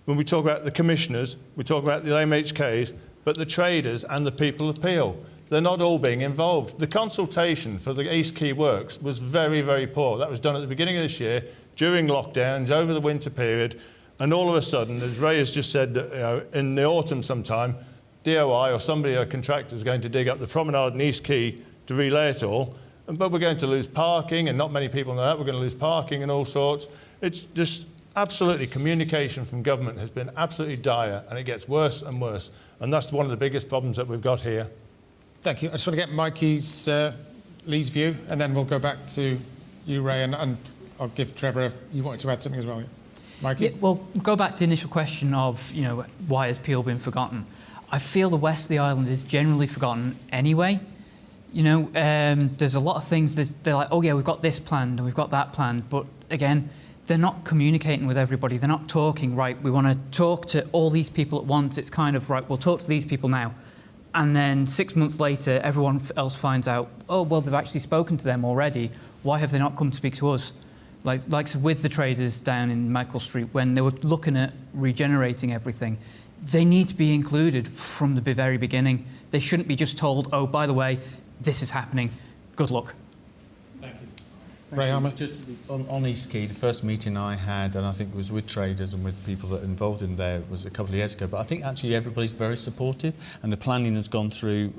When we talk about the commissioners, we talk about the MHKs, but the traders and the people of Peel, they're not all being involved. The consultation for the East Quay works was very, very poor. That was done at the beginning of this year, during lockdowns, over the winter period, and all of a sudden, as Ray has just said, that in the autumn sometime, DOI or somebody, a contractor, is going to dig up the promenade in East Quay to relay it all, but we're going to lose parking, and not many people know that. We're going to lose parking and all sorts. It's just absolutely, communication from government has been absolutely dire, and it gets worse and worse. And that's one of the biggest problems that we've got here. Thank you. I just want to get Lee's view, and then we'll go back to you, Ray, and I'll give Trevor, you wanted to add something as well. Mikey? Yeah, well, go back to the initial question of, why has Peel been forgotten? I feel the west of the island is generally forgotten anyway. There's a lot of things that they're like, oh yeah, we've got this planned and we've got that planned, but again, they're not communicating with everybody. They're not talking, right, we want to talk to all these people at once. It's kind of, right, we'll talk to these people now. And then 6 months later, everyone else finds out, oh, well, they've actually spoken to them already. Why have they not come to speak to us? Like with the traders down in Michael Street, when they were looking at regenerating everything, they need to be included from the very beginning. They shouldn't be just told, oh, by the way, this is happening. Good luck. Ray Harmer? Just on East Quay, the first meeting I had, and I think it was with traders and with people that are involved in there, was a couple of years ago. But I think actually everybody's very supportive, and the planning has gone through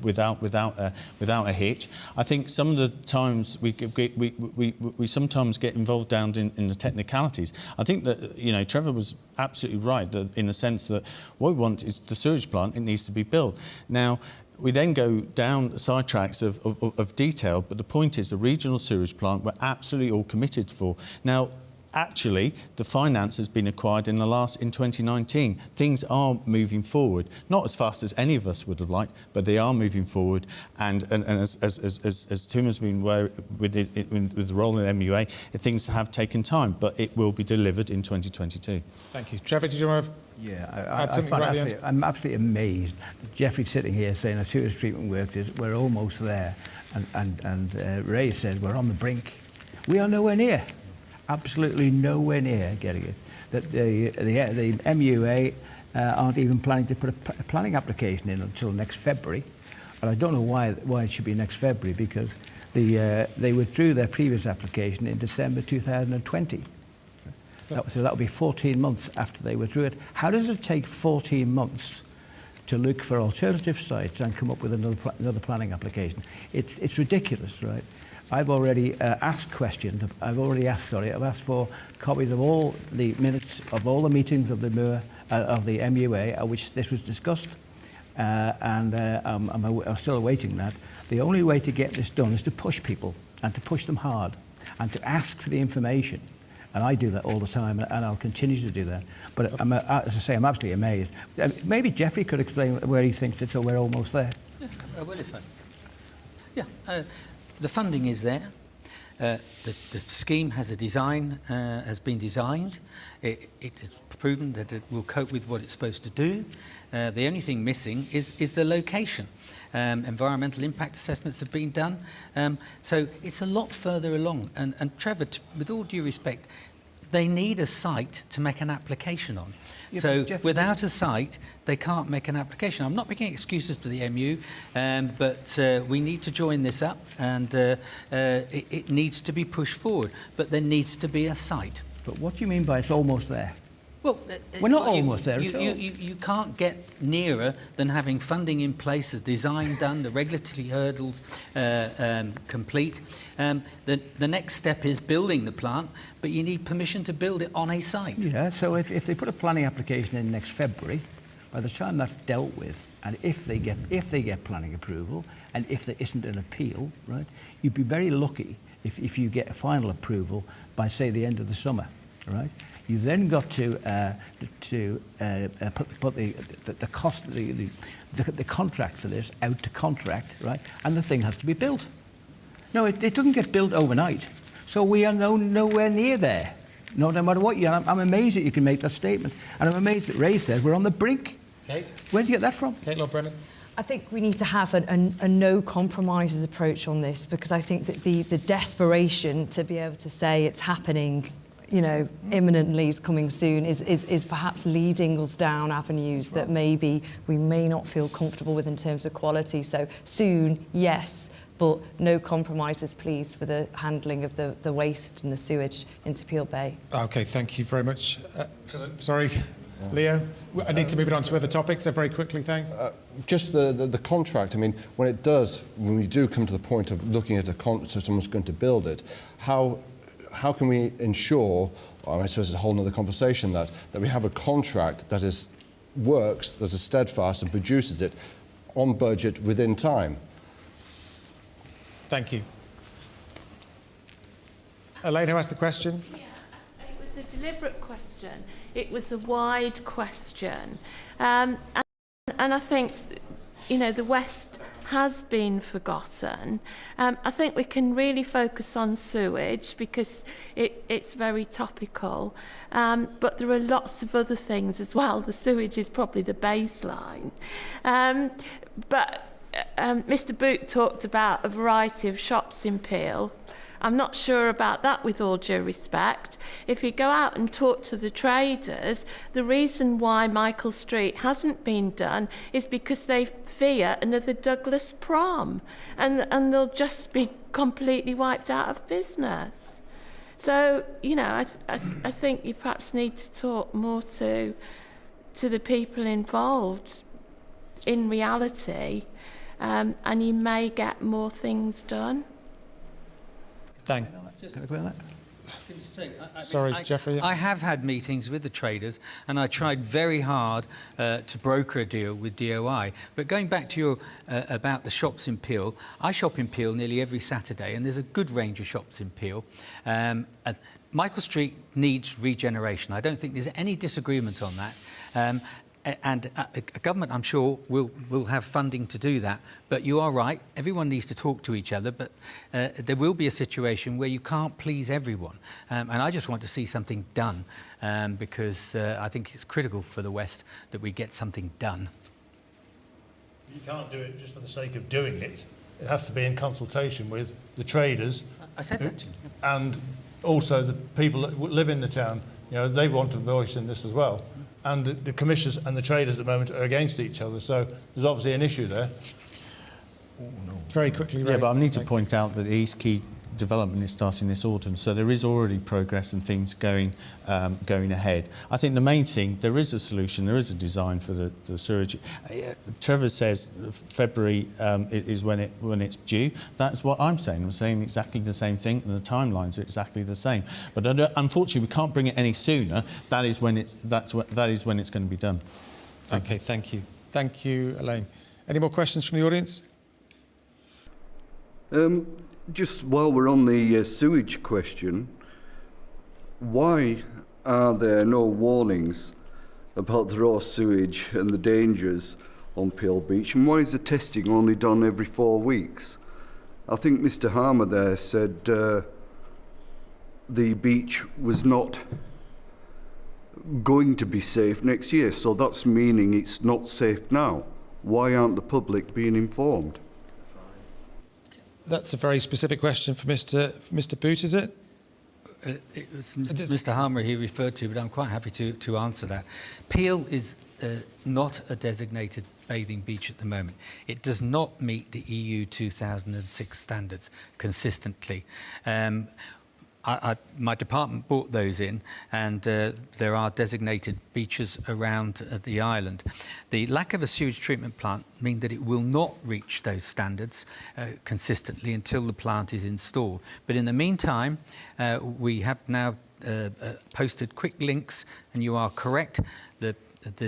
without a hitch. I think some of the times we sometimes get involved down in the technicalities. I think that Trevor was absolutely right, that in the sense that what we want is the sewage plant. It needs to be built now. we then go down sidetracks of detail, but the point is the regional sewage plant we're absolutely all committed for. Now, actually, the finance has been acquired in 2019. Things are moving forward, not as fast as any of us would have liked, but they are moving forward. And as Tim has been with the role in MUA, things have taken time, but it will be delivered in 2022. Thank you. Trevor, did you want to add something right at the end? I'm absolutely amazed. Jeffrey's sitting here saying a sewage treatment work is we're almost there, and Ray said we're on the brink. We are nowhere near. Absolutely nowhere near getting it. That the MUA aren't even planning to put a planning application in until next February, and I don't know why it should be next February, because they withdrew their previous application in December 2020. So that would be 14 months after they withdrew it. How does it take 14 months to look for alternative sites and come up with another planning application? It's ridiculous, right? I've already asked questions. I've asked for copies of all the minutes of all the meetings of the MUA at which this was discussed, and I'm still awaiting that. The only way to get this done is to push people and to push them hard and to ask for the information. And I do that all the time, and I'll continue to do that. But as I say, I'm absolutely amazed. Maybe Jeffrey could explain where he thinks it's, so we're almost there. Yeah, I will if I... Yeah, the funding is there. The scheme has a design, has been designed. It has proven that it will cope with what it's supposed to do. The only thing missing is the location. Environmental impact assessments have been done. So it's a lot further along. And Trevor, with all due respect, they need a site to make an application on. Yeah, so without a site, they can't make an application. I'm not making excuses to the MU, but we need to join this up, and it needs to be pushed forward. But there needs to be a site. But what do you mean by it's almost there? Well, we're not almost there at all. You can't get nearer than having funding in place, the design done, the regulatory hurdles complete. The next step is building the plant, but you need permission to build it on a site. Yeah, so if they put a planning application in next February, by the time that's dealt with, and if they get planning approval, and if there isn't an appeal, right, you'd be very lucky if you get a final approval by, say, the end of the summer, right? You've then got to put the cost, the contract for this out to contract, right? And the thing has to be built. No, it doesn't get built overnight. So we are nowhere near there. No matter what I'm amazed that you can make that statement, and I'm amazed that Ray says we're on the brink. Kate, where did you get that from? Kate Lord Brennan. I think we need to have a no compromises approach on this, because I think that the desperation to be able to say it's happening, you know, imminently, is coming soon, is perhaps leading us down avenues that maybe we may not feel comfortable with in terms of quality. So soon, yes, but no compromises, please, for the handling of the waste and the sewage into Peel Bay. Okay, thank you very much. Sorry, Leo, I need to move it on to other topics, so very quickly, thanks. Just the contract, I mean, when we do come to the point of looking at so someone's going to build it, how can we ensure, I suppose it's a whole other conversation, that we have a contract that works, that is steadfast and produces it on budget within time? Thank you. Elaine, who asked the question? Yeah, it was a deliberate question. It was a wide question. And I think, you know, the West has been forgotten. I think we can really focus on sewage because it's very topical. But there are lots of other things as well. The sewage is probably the baseline. But Mr. Boot talked about a variety of shops in Peel. I'm not sure about that, with all due respect. If you go out and talk to the traders, the reason why Michael Street hasn't been done is because they fear another Douglas prom, and they'll just be completely wiped out of business. So, you know, I think you perhaps need to talk more to the people involved in reality, and you may get more things done. Thank Sorry, Geoffrey. I have had meetings with the traders, and I tried very hard to broker a deal with DOI. But going back to your about the shops in Peel, I shop in Peel nearly every Saturday, and there's a good range of shops in Peel. Michael Street needs regeneration. I don't think there's any disagreement on that. And government, I'm sure, will have funding to do that. But you are right, everyone needs to talk to each other, but there will be a situation where you can't please everyone. And I just want to see something done, because I think it's critical for the West that we get something done. You can't do it just for the sake of doing it. It has to be in consultation with the traders. I said that to you. And also the people that live in the town. You know, they want a voice in this as well. And the commissioners and the traders at the moment are against each other, so there's obviously an issue there. Very quickly, Ray. Yeah, but I need to point out that East Key development is starting this autumn, so there is already progress and things going ahead. I think the main thing, there is a solution, there is a design for the sewerage. Trevor says February is when it's due. That's what I'm saying. I'm saying exactly the same thing, and the timelines are exactly the same. But unfortunately, we can't bring it any sooner. That is when it's going to be done. Okay, thank you. Thank you, Elaine. Any more questions from the audience? Just while we're on the sewage question, why are there no warnings about the raw sewage and the dangers on Peel Beach, and why is the testing only done every 4 weeks? I think Mr. Harmer there said the beach was not going to be safe next year, so that's meaning it's not safe now. Why aren't the public being informed? That's a very specific question for Mr. Boot, is it? It was Mr. Harmer he referred to, but I'm quite happy to answer that. Peel is not a designated bathing beach at the moment. It does not meet the EU 2006 standards consistently. My department brought those in, and there are designated beaches around the island. The lack of a sewage treatment plant means that it will not reach those standards consistently until the plant is installed. But in the meantime, we have now posted quick links, and you are correct, the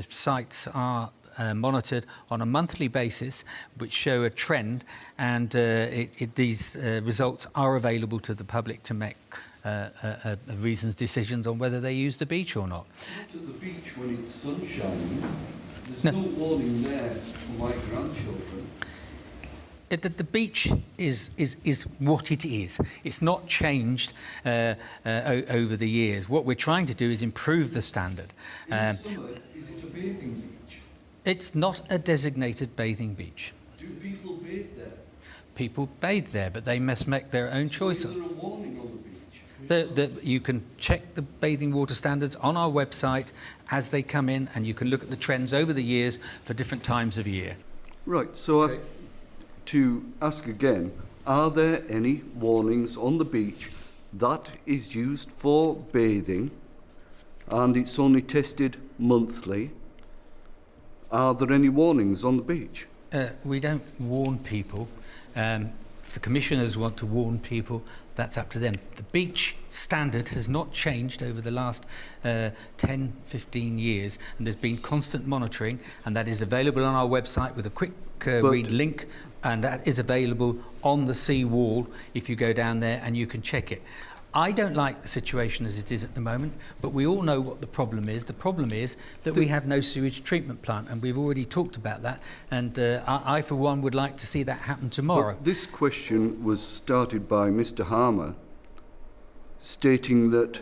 sites are monitored on a monthly basis, which show a trend, and these results are available to the public to make reasoned decisions on whether they use the beach or not. To the beach when it's sunshine, there's no warning there for my grandchildren. The beach is what it is. It's not changed over the years. What we're trying to do is improve the standard. In summer, is it a bathing beach? It's not a designated bathing beach. Do people bathe there? People bathe there, but they must make their own choice. Is there a warning on the beach? You can check the bathing water standards on our website as they come in, and you can look at the trends over the years for different times of year. Right, so to ask again, are there any warnings on the beach that is used for bathing and it's only tested monthly? Are there any warnings on the beach? We don't warn people. If the commissioners want to warn people, that's up to them. The beach standard has not changed over the last 10, 15 years, and there's been constant monitoring, and that is available on our website with a quick read link, and that is available on the sea wall if you go down there and you can check it. I don't like the situation as it is at the moment, but we all know what the problem is. The problem is that we have no sewage treatment plant, and we've already talked about that, and I for one would like to see that happen tomorrow. But this question was started by Mr. Harmer, stating that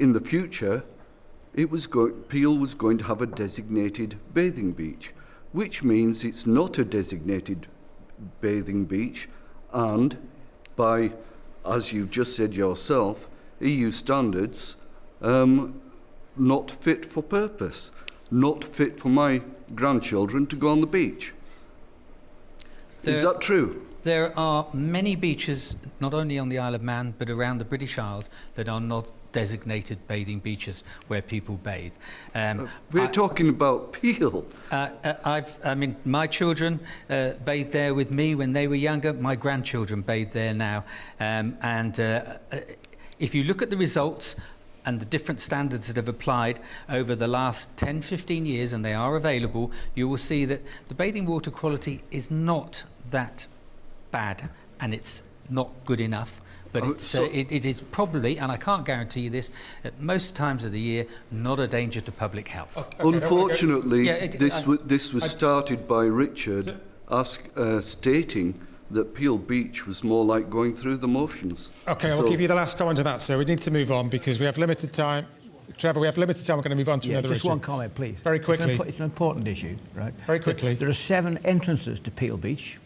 in the future Peel was going to have a designated bathing beach, which means it's not a designated bathing beach, and by, as you've just said yourself, EU standards, not fit for purpose, not fit for my grandchildren to go on the beach. Is that true? There are many beaches, not only on the Isle of Man, but around the British Isles, that are not designated bathing beaches where people bathe. We're talking about Peel. I mean, my children bathed there with me when they were younger. My grandchildren bathe there now. if you look at the results and the different standards that have applied over the last 10, 15 years, and they are available, you will see that the bathing water quality is not that bad, and it's not good enough. But it is probably, and I can't guarantee you this, at most times of the year, not a danger to public health. Okay, unfortunately, this was started by Richard stating that Peel Beach was more like going through the motions. Okay, I'll give you the last comment on that, sir. We need to move on because we have limited time. Trevor, we have limited time. We're going to move on to another just issue. one comment, please. Very quickly. It's an important issue, right? Very quickly. There are 7 entrances to Peel Beach.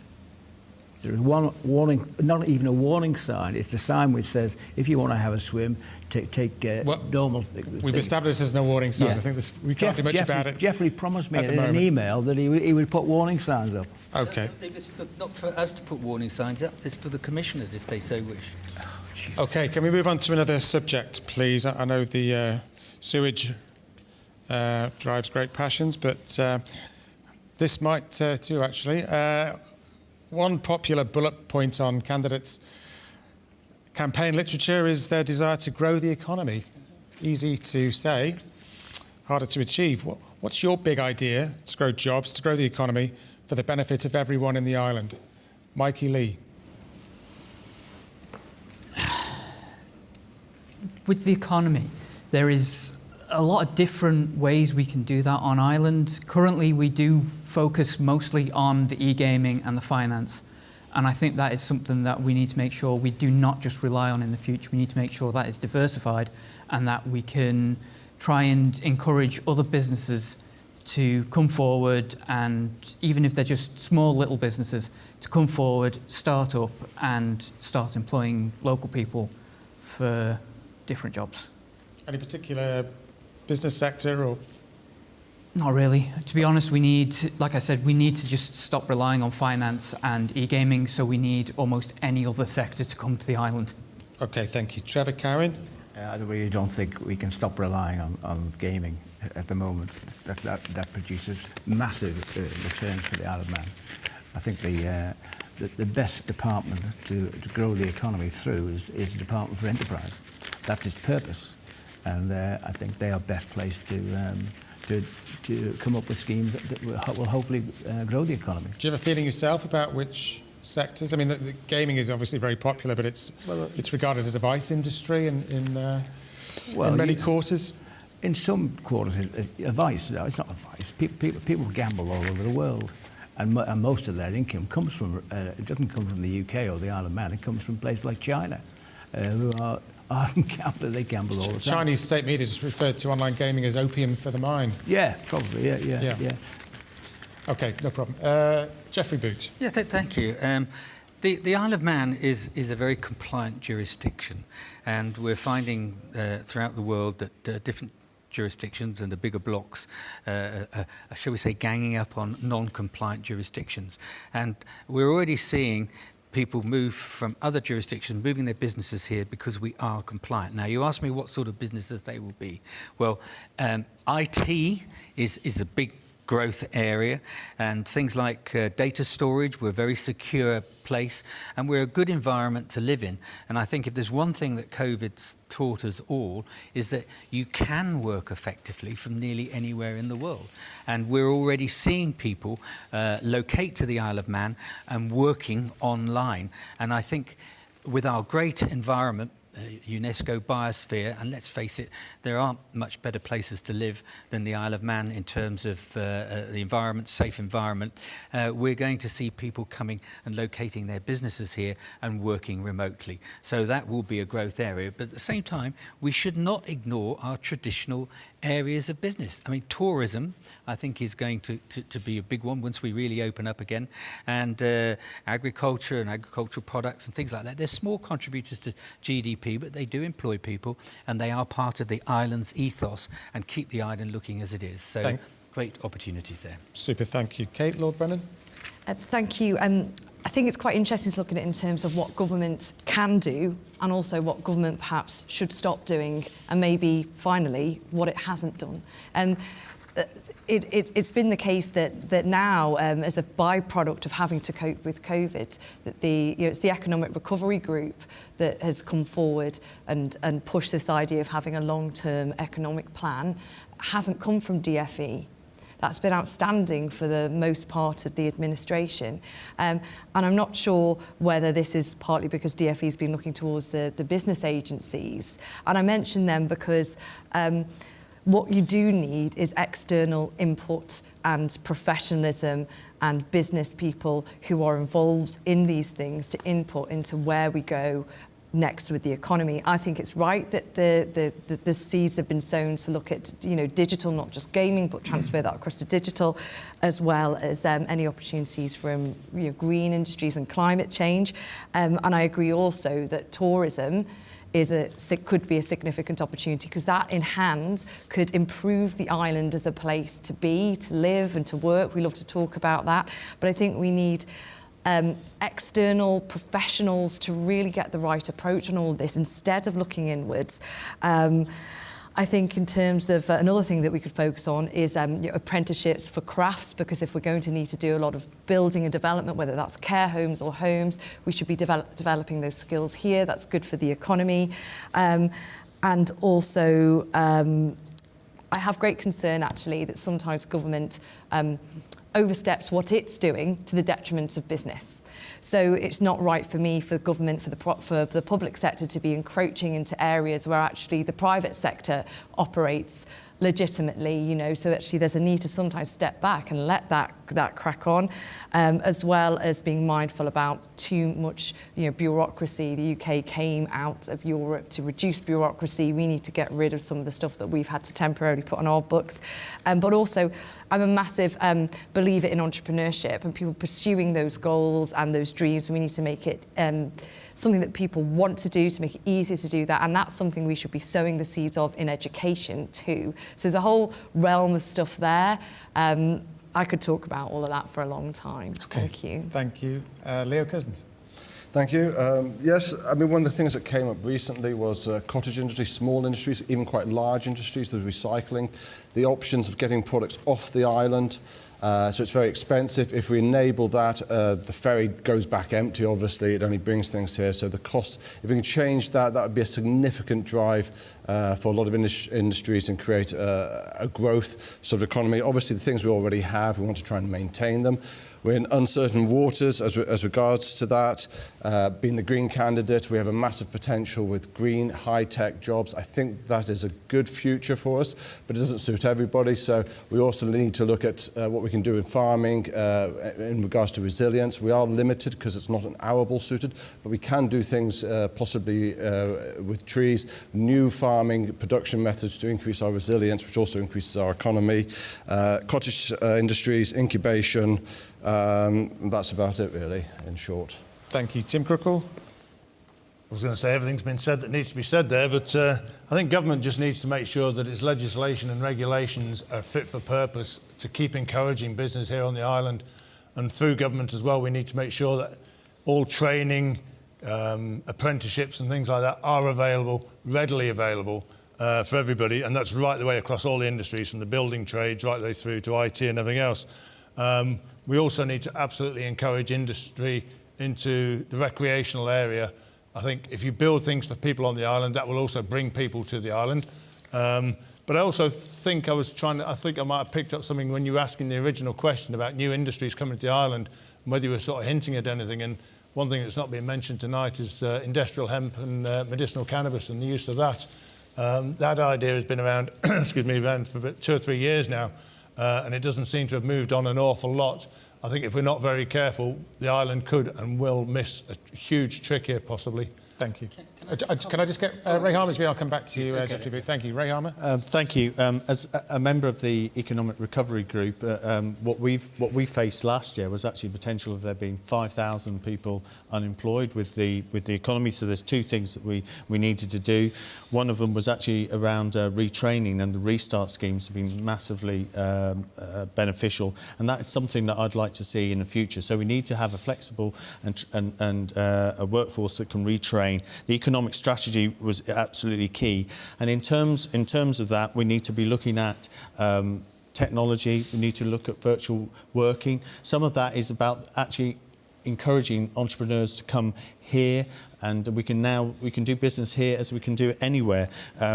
There is one warning, not even a warning sign. It's a sign which says, if you want to have a swim, take normal. We've established there's no warning signs. Yeah. I think we can't do much about it. Jeffrey promised me in an email that he would put warning signs up. Okay. It's not for us to put warning signs up, it's for the commissioners if they so wish. Okay, can we move on to another subject, please? I know the sewage drives great passions, but this might too, actually. One popular bullet point on candidates' campaign literature is their desire to grow the economy. Easy to say, harder to achieve. What's your big idea to grow jobs, to grow the economy for the benefit of everyone in the island? Mikey Lee. With the economy, there is a lot of different ways we can do that on island. Currently, we do focus mostly on the e-gaming and the finance. And I think that is something that we need to make sure we do not just rely on in the future. We need to make sure that is diversified and that we can try and encourage other businesses to come forward, and even if they're just small little businesses, to come forward, start up and start employing local people for different jobs. Any particular business sector or? Not really. To be honest, we need, like I said, we need to just stop relying on finance and e-gaming, so we need almost any other sector to come to the island. Okay, thank you. Trevor Cowan? I really don't think we can stop relying on gaming at the moment. That produces massive returns for the Isle of Man. I think the best department to grow the economy through is the Department for Enterprise. That's its purpose, and I think they are best placed to come up with schemes that will hopefully grow the economy. Do you have a feeling yourself about which sectors? I mean, the gaming is obviously very popular, but it's regarded as a vice industry in many quarters. In some quarters, a vice. No, it's not a vice. People gamble all over the world, and most of their income comes from. It doesn't come from the UK or the Isle of Man. It comes from places like China, who are ardent gamblers. They gamble all the time. Chinese state media has referred to online gaming as opium for the mind. Yeah, probably. Yeah. Okay, no problem. Jeffrey Boot. Yeah, thank you. The Isle of Man is a very compliant jurisdiction, and we're finding throughout the world that different jurisdictions and the bigger blocks, shall we say, ganging up on non-compliant jurisdictions. And we're already seeing people move from other jurisdictions, moving their businesses here because we are compliant. Now, you asked me what sort of businesses they will be. Well, IT is a big growth area, and things like data storage. We're a very secure place, and we're a good environment to live in. And I think if there's one thing that COVID's taught us all, is that you can work effectively from nearly anywhere in the world. And we're already seeing people locate to the Isle of Man and working online. And I think with our great environment, UNESCO biosphere, and let's face it, there aren't much better places to live than the Isle of Man in terms of the environment, safe environment. We're going to see people coming and locating their businesses here and working remotely. So that will be a growth area. But at the same time, we should not ignore our traditional areas of business. I mean, tourism, I think, is going to be a big one once we really open up again. And agriculture and agricultural products and things like that. They're small contributors to GDP, but they do employ people, and they are part of the island's ethos and keep the island looking as it is. So great opportunities there. Super, thank you. Kate, Lord Brennan? Thank you. I think it's quite interesting to look at it in terms of what government can do and also what government perhaps should stop doing, and maybe finally what it hasn't done. it's been the case that now, as a byproduct of having to cope with COVID, that it's the Economic Recovery Group that has come forward and pushed this idea of having a long-term economic plan. Hasn't come from DFE. That's been outstanding for the most part of the administration. And I'm not sure whether this is partly because DFE's been looking towards the business agencies. And I mention them because what you do need is external input and professionalism and business people who are involved in these things to input into where we go next with the economy. I think it's right that the seeds have been sown to look at, you know, digital, not just gaming, but transfer that across to digital, as well as any opportunities from, you know, green industries and climate change. And I agree also that tourism could be a significant opportunity, because that in hand could improve the island as a place to be, to live and to work. We love to talk about that, but I think we need external professionals to really get the right approach on all of this instead of looking inwards. I think in terms of another thing that we could focus on is you know, apprenticeships for crafts, because if we're going to need to do a lot of building and development, whether that's care homes or homes, we should be developing those skills here. That's good for the economy. And also, I have great concern actually that sometimes government oversteps what it's doing to the detriment of business. So it's not right for me, for government, for the public sector to be encroaching into areas where actually the private sector operates legitimately, you know, so actually there's a need to sometimes step back and let that crack on, as well as being mindful about too much, you know, bureaucracy. The UK came out of Europe to reduce bureaucracy. We need to get rid of some of the stuff that we've had to temporarily put on our books. But also, I'm a massive believer in entrepreneurship and people pursuing those goals and those dreams. We need to make it something that people want to do, to make it easy to do that, and that's something we should be sowing the seeds of in education too. So there's a whole realm of stuff there. I could talk about all of that for a long time. Okay. Thank you. Thank you. Leo Cousins. Thank you. Yes, I mean, one of the things that came up recently was cottage industry, small industries, even quite large industries, there's recycling, the options of getting products off the island. So it's very expensive. If we enable that, the ferry goes back empty, obviously. It only brings things here. So the cost, if we can change that, that would be a significant drive for a lot of industries and create a growth sort of economy. Obviously, the things we already have, we want to try and maintain them. We're in uncertain waters as regards to that. Being the green candidate, we have a massive potential with green, high-tech jobs. I think that is a good future for us, but it doesn't suit everybody. So we also need to look at what we can do in farming in regards to resilience. We are limited because it's not an arable suited, but we can do things possibly with trees, new farming production methods to increase our resilience, which also increases our economy. Cottage industries, incubation, that's about it, really, in short. Thank you. Tim Crookall. I was going to say everything's been said that needs to be said there, but I think government just needs to make sure that its legislation and regulations are fit for purpose to keep encouraging business here on the island. And through government as well, we need to make sure that all training, apprenticeships and things like that are available, readily available for everybody. And that's right the way across all the industries, from the building trades right the way through to IT and everything else. We also need to absolutely encourage industry into the recreational area. I think if you build things for people on the island, that will also bring people to the island. But I also think I think I might have picked up something when you were asking the original question about new industries coming to the island, and whether you were sort of hinting at anything. And one thing that's not been mentioned tonight is industrial hemp and medicinal cannabis and the use of that. That idea has been around, around for about 2 or 3 years now. And it doesn't seem to have moved on an awful lot. I think if we're not very careful, the island could and will miss a huge trick here, possibly. Thank you. Can I just get Ray Harmersby? I'll come back to you, Jeffrey Booth. Thank you. Ray Harmer. Thank you. As a member of the Economic Recovery Group, what we faced last year was actually the potential of there being 5,000 people unemployed with the economy. So there's two things that we needed to do. One of them was actually around retraining, and the restart schemes have been massively beneficial, and that is something that I'd like to see in the future. So we need to have a flexible and a workforce that can retrain. The economic strategy was absolutely key, and in terms of that, we need to be looking at technology, we need to look at virtual working. Some of that is about actually encouraging entrepreneurs to come here, and we can do business here as we can do it anywhere.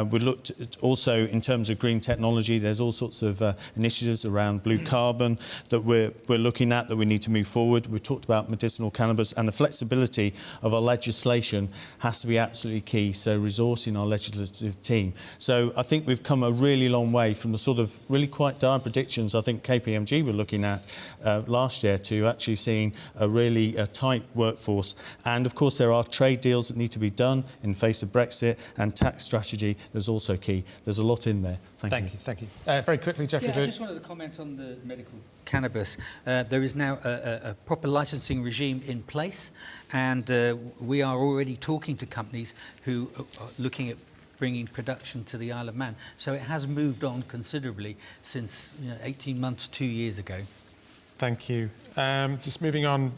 We looked at also in terms of green technology. There's all sorts of initiatives around blue carbon that we're looking at, that we need to move forward. We talked about medicinal cannabis, and the flexibility of our legislation has to be absolutely key, so resourcing our legislative team. So I think we've come a really long way from the sort of really quite dire predictions I think KPMG were looking at last year, to actually seeing a really tight workforce. And of course there are trade deals that need to be done in face of Brexit, and tax strategy is also key. There's a lot in there. Thank you. Thank you. Very quickly, Geoffrey. I just wanted to comment on the medical cannabis. There is now a proper licensing regime in place, and we are already talking to companies who are looking at bringing production to the Isle of Man. So it has moved on considerably since 18 months, 2 years ago. Thank you. Just moving on.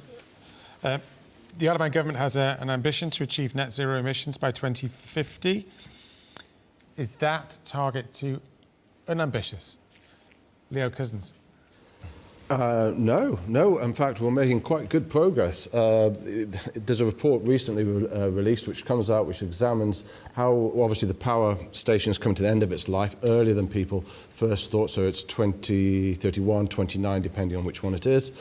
The Isle of Man government has an ambition to achieve net zero emissions by 2050. Is that target too unambitious? Leo Cousins. No. In fact, we're making quite good progress. There's a report recently released which comes out, which examines how, obviously, the power station is coming to the end of its life earlier than people first thought. So it's 2031, 29, depending on which one it is.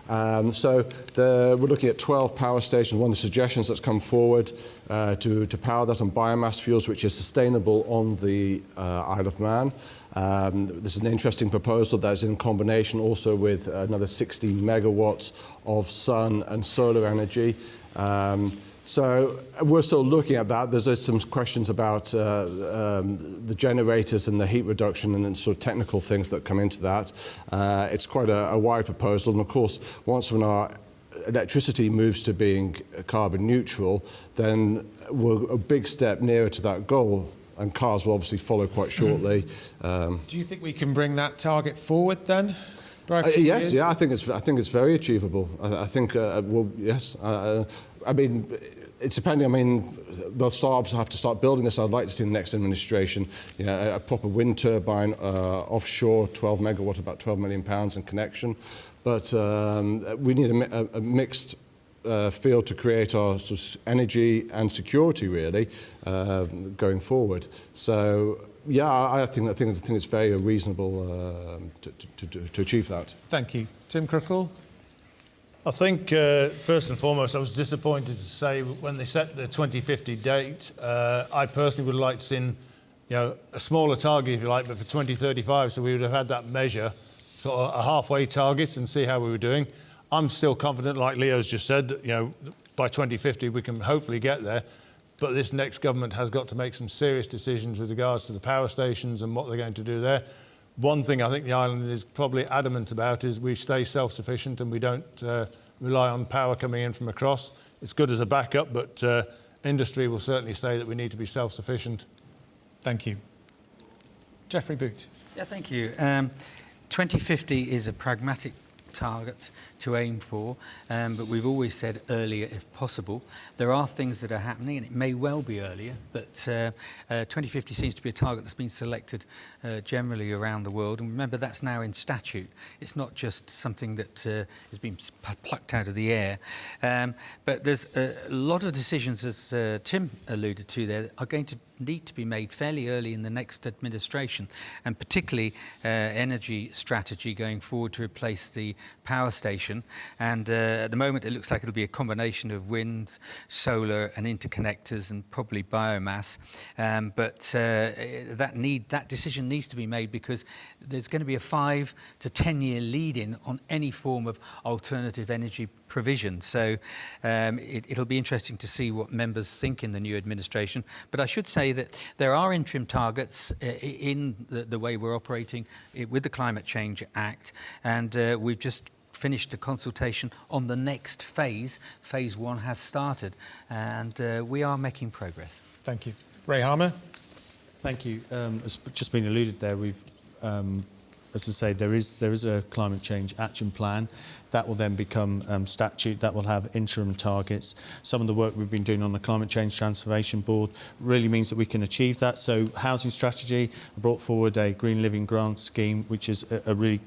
We're looking at 12 power stations. One of the suggestions that's come forward to power that on biomass fuels, which is sustainable on the Isle of Man. This is an interesting proposal that's in combination also with another 60 megawatts of sun and solar energy. So we're still looking at that. There's some questions about the generators and the heat reduction and sort of technical things that come into that. It's quite a wide proposal. And of course, once when our electricity moves to being carbon neutral, then we're a big step nearer to that goal. And cars will obviously follow quite shortly. Do you think we can bring that target forward then? Yes, yeah, I think it's very achievable. I think, well, yes. I mean, it's depending. I mean, they'll obviously have to start building this. I'd like to see in the next administration, a proper wind turbine offshore, 12 megawatt, about £12 million in connection. But we need a mixed field to create our sort of energy and security, really, going forward. So, yeah, I think it's very reasonable to achieve that. Thank you. Tim Crookall? I think, first and foremost, I was disappointed to say when they set the 2050 date, I personally would have liked to see, a smaller target, if you like, but for 2035, so we would have had that measure, sort of a halfway target, and see how we were doing. I'm still confident, like Leo's just said, that by 2050 we can hopefully get there. But this next government has got to make some serious decisions with regards to the power stations and what they're going to do there. One thing I think the island is probably adamant about is we stay self-sufficient and we don't rely on power coming in from across. It's good as a backup, but industry will certainly say that we need to be self-sufficient. Thank you. Geoffrey Boot. Yeah, thank you. 2050 is a pragmatic target to aim for, but we've always said earlier if possible. There are things that are happening, and it may well be earlier, but 2050 seems to be a target that's been selected generally around the world, and remember that's now in statute. It's not just something that has been plucked out of the air. But there's a lot of decisions, as Tim alluded to there, that are going to need to be made fairly early in the next administration, and particularly energy strategy going forward to replace the power station. And at the moment it looks like it'll be a combination of wind, solar and interconnectors and probably biomass. But that decision needs to be made, because there's going to be a 5 to 10 year lead-in on any form of alternative energy provision. So it'll be interesting to see what members think in the new administration. But I should say that there are interim targets in the way we're operating with the Climate Change Act, and we've just finished a consultation on the next phase. Phase 1 has started, and we are making progress. Thank you. Ray Harmer. Thank you. As just been alluded there, we've as I say, there is a climate change action plan. That will then become statute, that will have interim targets. Some of the work we've been doing on the Climate Change Transformation Board really means that we can achieve that. So housing strategy, I brought forward a Green Living Grant scheme, which is a really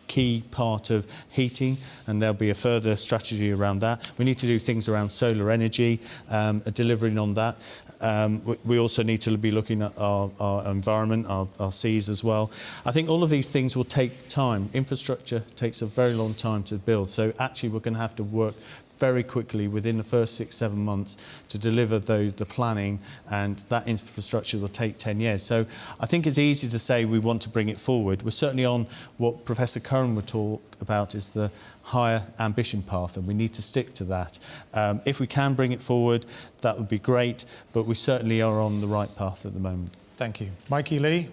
key part of heating, and there'll be a further strategy around that. We need to do things around solar energy, delivering on that. We also need to be looking at our environment, our seas as well. I think all of these things will take time. Infrastructure takes a very long time to build, so actually we're going to have to work very quickly within the first 6-7 months to deliver the planning, and that infrastructure will take 10 years. So I think it's easy to say we want to bring it forward. We're certainly on what Professor Curran would talk about is the higher ambition path, and we need to stick to that. If we can bring it forward, that would be great, but we certainly are on the right path at the moment. Thank you. Mikey Lee?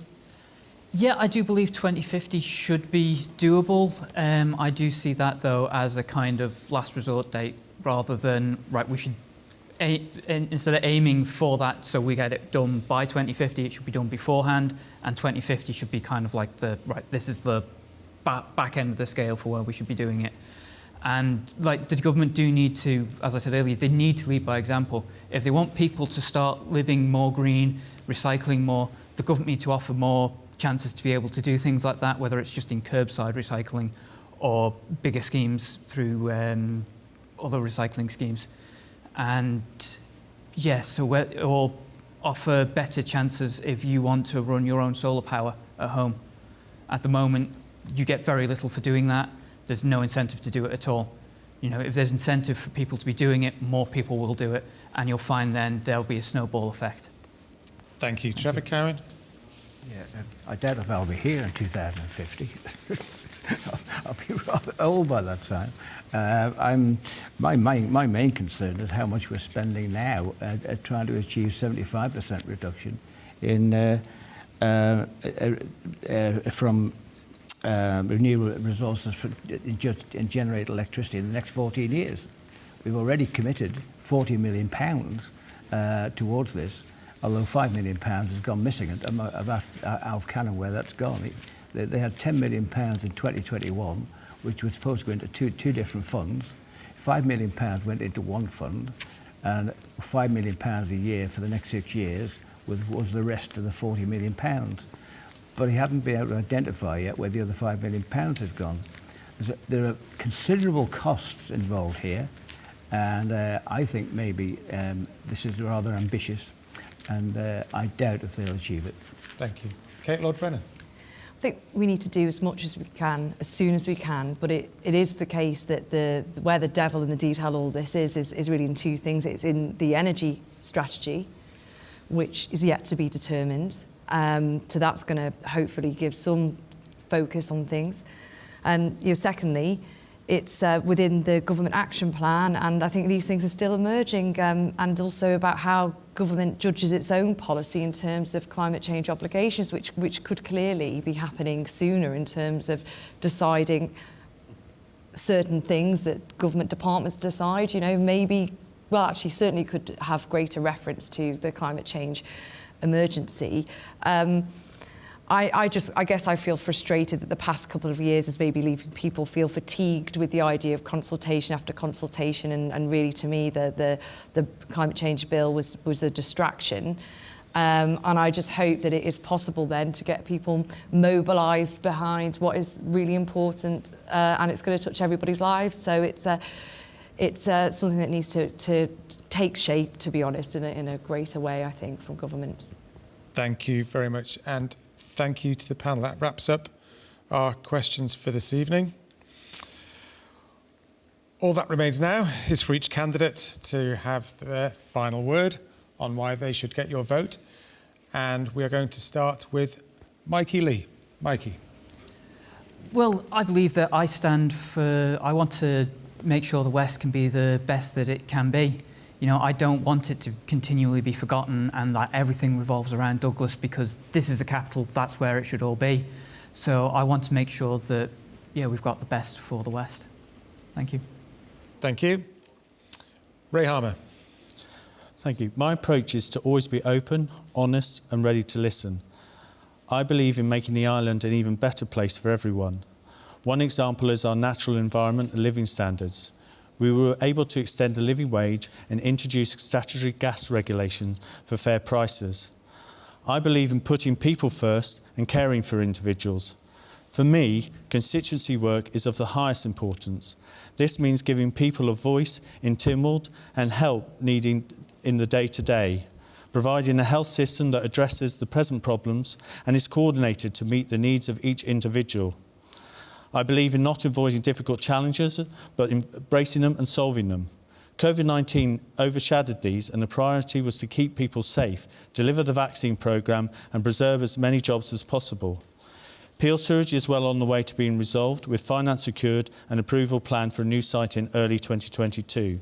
Yeah, I do believe 2050 should be doable. I do see that, though, as a kind of last resort date rather than, right, we should, instead of aiming for that so we get it done by 2050, it should be done beforehand, and 2050 should be kind of like this is the back end of the scale for where we should be doing it. And like the government do need to, as I said earlier, they need to lead by example. If they want people to start living more green, recycling more, the government need to offer more chances to be able to do things like that, whether it's just in curbside recycling or bigger schemes through other recycling schemes. And yes, so or offer better chances if you want to run your own solar power at home. At the moment, you get very little for doing that. There's no incentive to do it at all. You know, if there's incentive for people to be doing it, more people will do it, and you'll find then there'll be a snowball effect. Thank you. Trevor Cowan? Yeah, I doubt if I'll be here in 2050. I'll be rather old by that time. My main concern is how much we're spending now at trying to achieve 75% reduction in from renewable resources and generate electricity in the next 14 years. We've already committed £40 million towards this, although £5 million has gone missing. I've asked Alf Cannon where that's gone. They had £10 million in 2021, which was supposed to go into two different funds. £5 million went into one fund, and £5 million a year for the next 6 years was the rest of the £40 million. But he hadn't been able to identify yet where the other £5 million had gone. There are considerable costs involved here, and I think maybe this is rather ambitious, and I doubt if they'll achieve it. Thank you. Kate Lord-Brennan? I think we need to do as much as we can, as soon as we can, but it is the case that where the devil in the detail all this is really in two things. It's in the energy strategy, which is yet to be determined. So that's going to hopefully give some focus on things. And secondly, it's within the government action plan, and I think these things are still emerging, and also about how government judges its own policy in terms of climate change obligations, which could clearly be happening sooner in terms of deciding certain things that government departments decide. Maybe, well, actually, certainly could have greater reference to the climate change emergency. I guess I feel frustrated that the past couple of years is maybe leaving people feel fatigued with the idea of consultation after consultation, and really, to me, the climate change bill was a distraction. And I just hope that it is possible then to get people mobilised behind what is really important, and it's going to touch everybody's lives. So it's something that needs to take shape, to be honest, in a greater way, I think, from government. Thank you very much, and thank you to the panel. That wraps up our questions for this evening. All that remains now is for each candidate to have their final word on why they should get your vote. And we are going to start with Mikey Lee. Mikey. Well, I believe that I want to make sure the West can be the best that it can be. I don't want it to continually be forgotten and that everything revolves around Douglas, because this is the capital, that's where it should all be. So I want to make sure that, we've got the best for the West. Thank you. Thank you. Ray Harmer. Thank you. My approach is to always be open, honest and ready to listen. I believe in making the island an even better place for everyone. One example is our natural environment and living standards. We were able to extend the living wage and introduce statutory gas regulations for fair prices. I believe in putting people first and caring for individuals. For me, constituency work is of the highest importance. This means giving people a voice in Tynwald and help needing in the day-to-day, providing a health system that addresses the present problems and is coordinated to meet the needs of each individual. I believe in not avoiding difficult challenges, but embracing them and solving them. COVID-19 overshadowed these, and the priority was to keep people safe, deliver the vaccine programme and preserve as many jobs as possible. Peel sewage is well on the way to being resolved, with finance secured and approval planned for a new site in early 2022.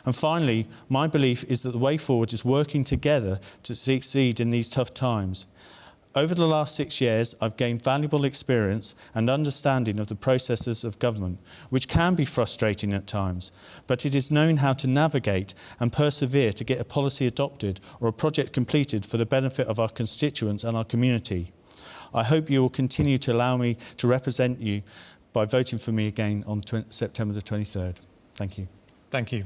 And finally, my belief is that the way forward is working together to succeed in these tough times. Over the last 6 years, I've gained valuable experience and understanding of the processes of government, which can be frustrating at times, but it is knowing how to navigate and persevere to get a policy adopted or a project completed for the benefit of our constituents and our community. I hope you will continue to allow me to represent you by voting for me again on September the 23rd. Thank you. Thank you.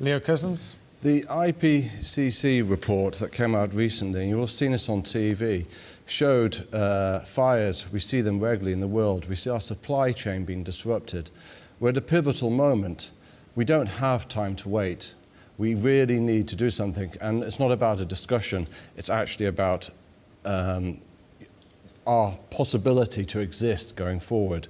Leo Cousins. The IPCC report that came out recently, and you'll have seen it on TV, showed fires. We see them regularly in the world. We see our supply chain being disrupted. We're at a pivotal moment. We don't have time to wait. We really need to do something. And it's not about a discussion. It's actually about our possibility to exist going forward.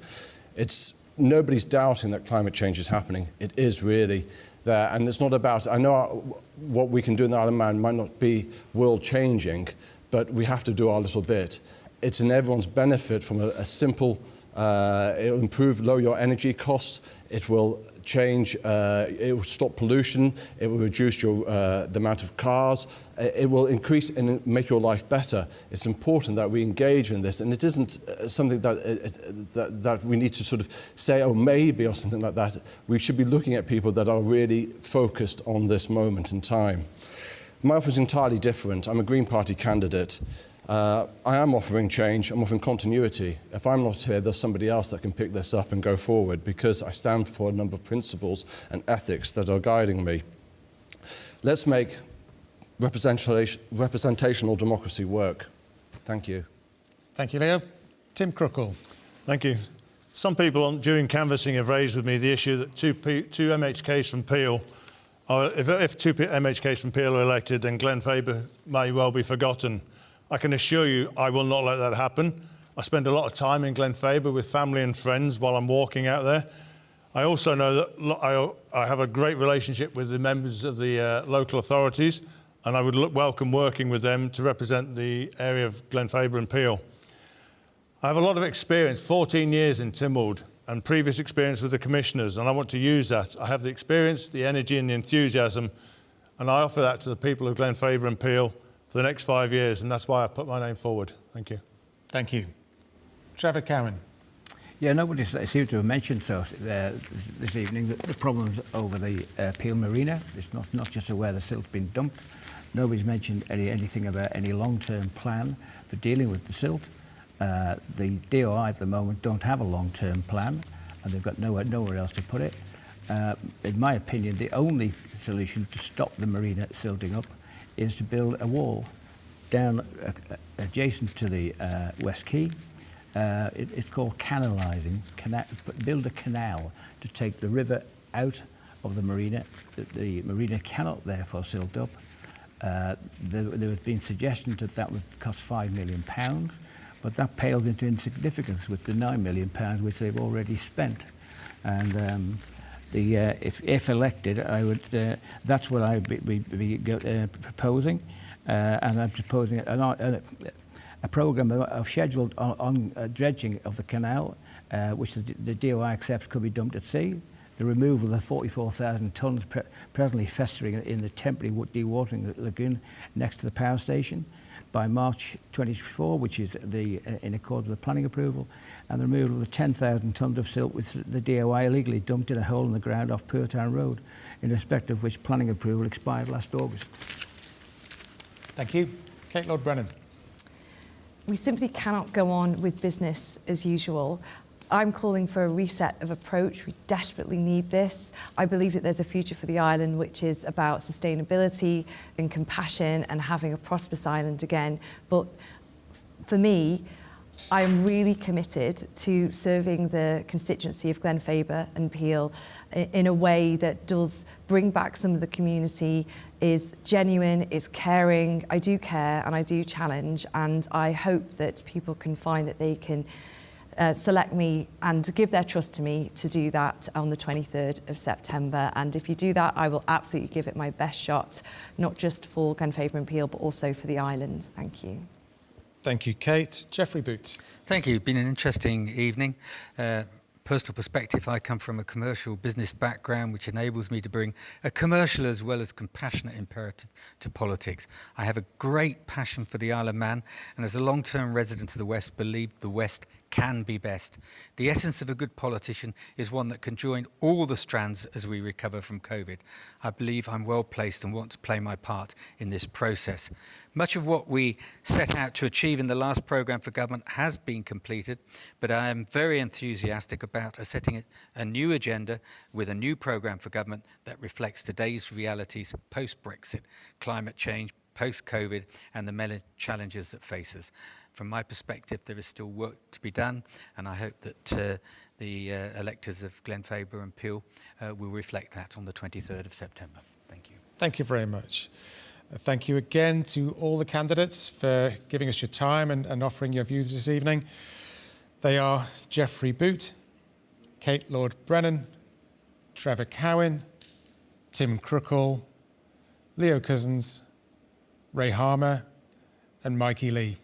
Nobody's doubting that climate change is happening. It is really there, and it's not about, I know what we can do in the Isle of Man might not be world changing, but we have to do our little bit. It's in everyone's benefit from a simple, it'll lower your energy costs, it will change, it will stop pollution, it will reduce the amount of cars, it will increase and make your life better. It's important that we engage in this, and it isn't something that we need to sort of say, oh, maybe, or something like that. We should be looking at people that are really focused on this moment in time. My offer is entirely different. I'm a Green Party candidate. I am offering change, I'm offering continuity. If I'm not here, there's somebody else that can pick this up and go forward, because I stand for a number of principles and ethics that are guiding me. Let's make representational democracy work. Thank you. Thank you, Leo. Tim Crookall. Thank you. Some people during canvassing have raised with me the issue that two MHKs from Peel, if two MHKs from Peel are elected, then GLENFABA may well be forgotten. I can assure you I will not let that happen. I spend a lot of time in GLENFABA with family and friends while I'm walking out there. I also know that I have a great relationship with the members of the local authorities, and I would welcome working with them to represent the area of GLENFABA and Peel. I have a lot of experience, 14 years in Tynwald, and previous experience with the commissioners, and I want to use that. I have the experience, the energy and the enthusiasm, and I offer that to the people of GLENFABA and Peel for the next 5 years, and that's why I put my name forward. Thank you. Thank you. Trevor Cowan. Yeah, nobody seemed to have mentioned this evening the problems over the Peel Marina. It's not just where the silt's been dumped. Nobody's mentioned anything about any long-term plan for dealing with the silt. The DOI at the moment don't have a long-term plan, and they've got nowhere else to put it. In my opinion, the only solution to stop the marina silting up is to build a wall down adjacent to the West Quay. It's called canalising, build a canal to take the river out of the marina. The marina cannot therefore silt up. There has been suggestions that would cost £5 million, but that paled into insignificance with the £9 million which they've already spent. And if elected, that's what I would be proposing, and I'm proposing a programme of scheduled on dredging of the canal, which the DOI accepts could be dumped at sea, the removal of the 44,000 tonnes presently festering in the temporary dewatering lagoon next to the power station by March 24, which is in accord with the planning approval, and the removal of the 10,000 tonnes of silt which the DOI illegally dumped in a hole in the ground off Poortown Road, in respect of which planning approval expired last August. Thank you. Kate Lord Brennan. We simply cannot go on with business as usual. I'm calling for a reset of approach. We desperately need this. I believe that there's a future for the island which is about sustainability and compassion and having a prosperous island again. But for me, I am really committed to serving the constituency of Glenfaber and Peel in a way that does bring back some of the community, is genuine, is caring. I do care and I do challenge, and I hope that people can find that they can select me and give their trust to me to do that on the 23rd of September. And if you do that, I will absolutely give it my best shot, not just for Glenfaber and Peel, but also for the island. Thank you. Thank you, Kate. Geoffrey Boot. Thank you. It's been an interesting evening. Personal perspective, I come from a commercial business background which enables me to bring a commercial as well as compassionate imperative to politics. I have a great passion for the Isle of Man, and as a long-term resident of the West, believe the West can be best. The essence of a good politician is one that can join all the strands as we recover from COVID. I believe I'm well placed and want to play my part in this process. Much of what we set out to achieve in the last programme for government has been completed, but I am very enthusiastic about setting a new agenda with a new programme for government that reflects today's realities post-Brexit, climate change, post-COVID, and the many challenges that face us. From my perspective, there is still work to be done, and I hope that the electors of Glenfaber and Peel will reflect that on the 23rd of September. Thank you. Thank you very much. Thank you again to all the candidates for giving us your time and offering your views this evening. They are Geoffrey Boot, Kate Lord-Brennan, Trevor Cowan, Tim Crookall, Leo Cousins, Ray Harmer, and Mikey Lee.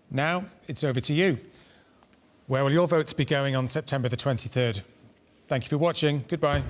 Now it's over to you. Where will your votes be going on September the 23rd? Thank you for watching. Goodbye.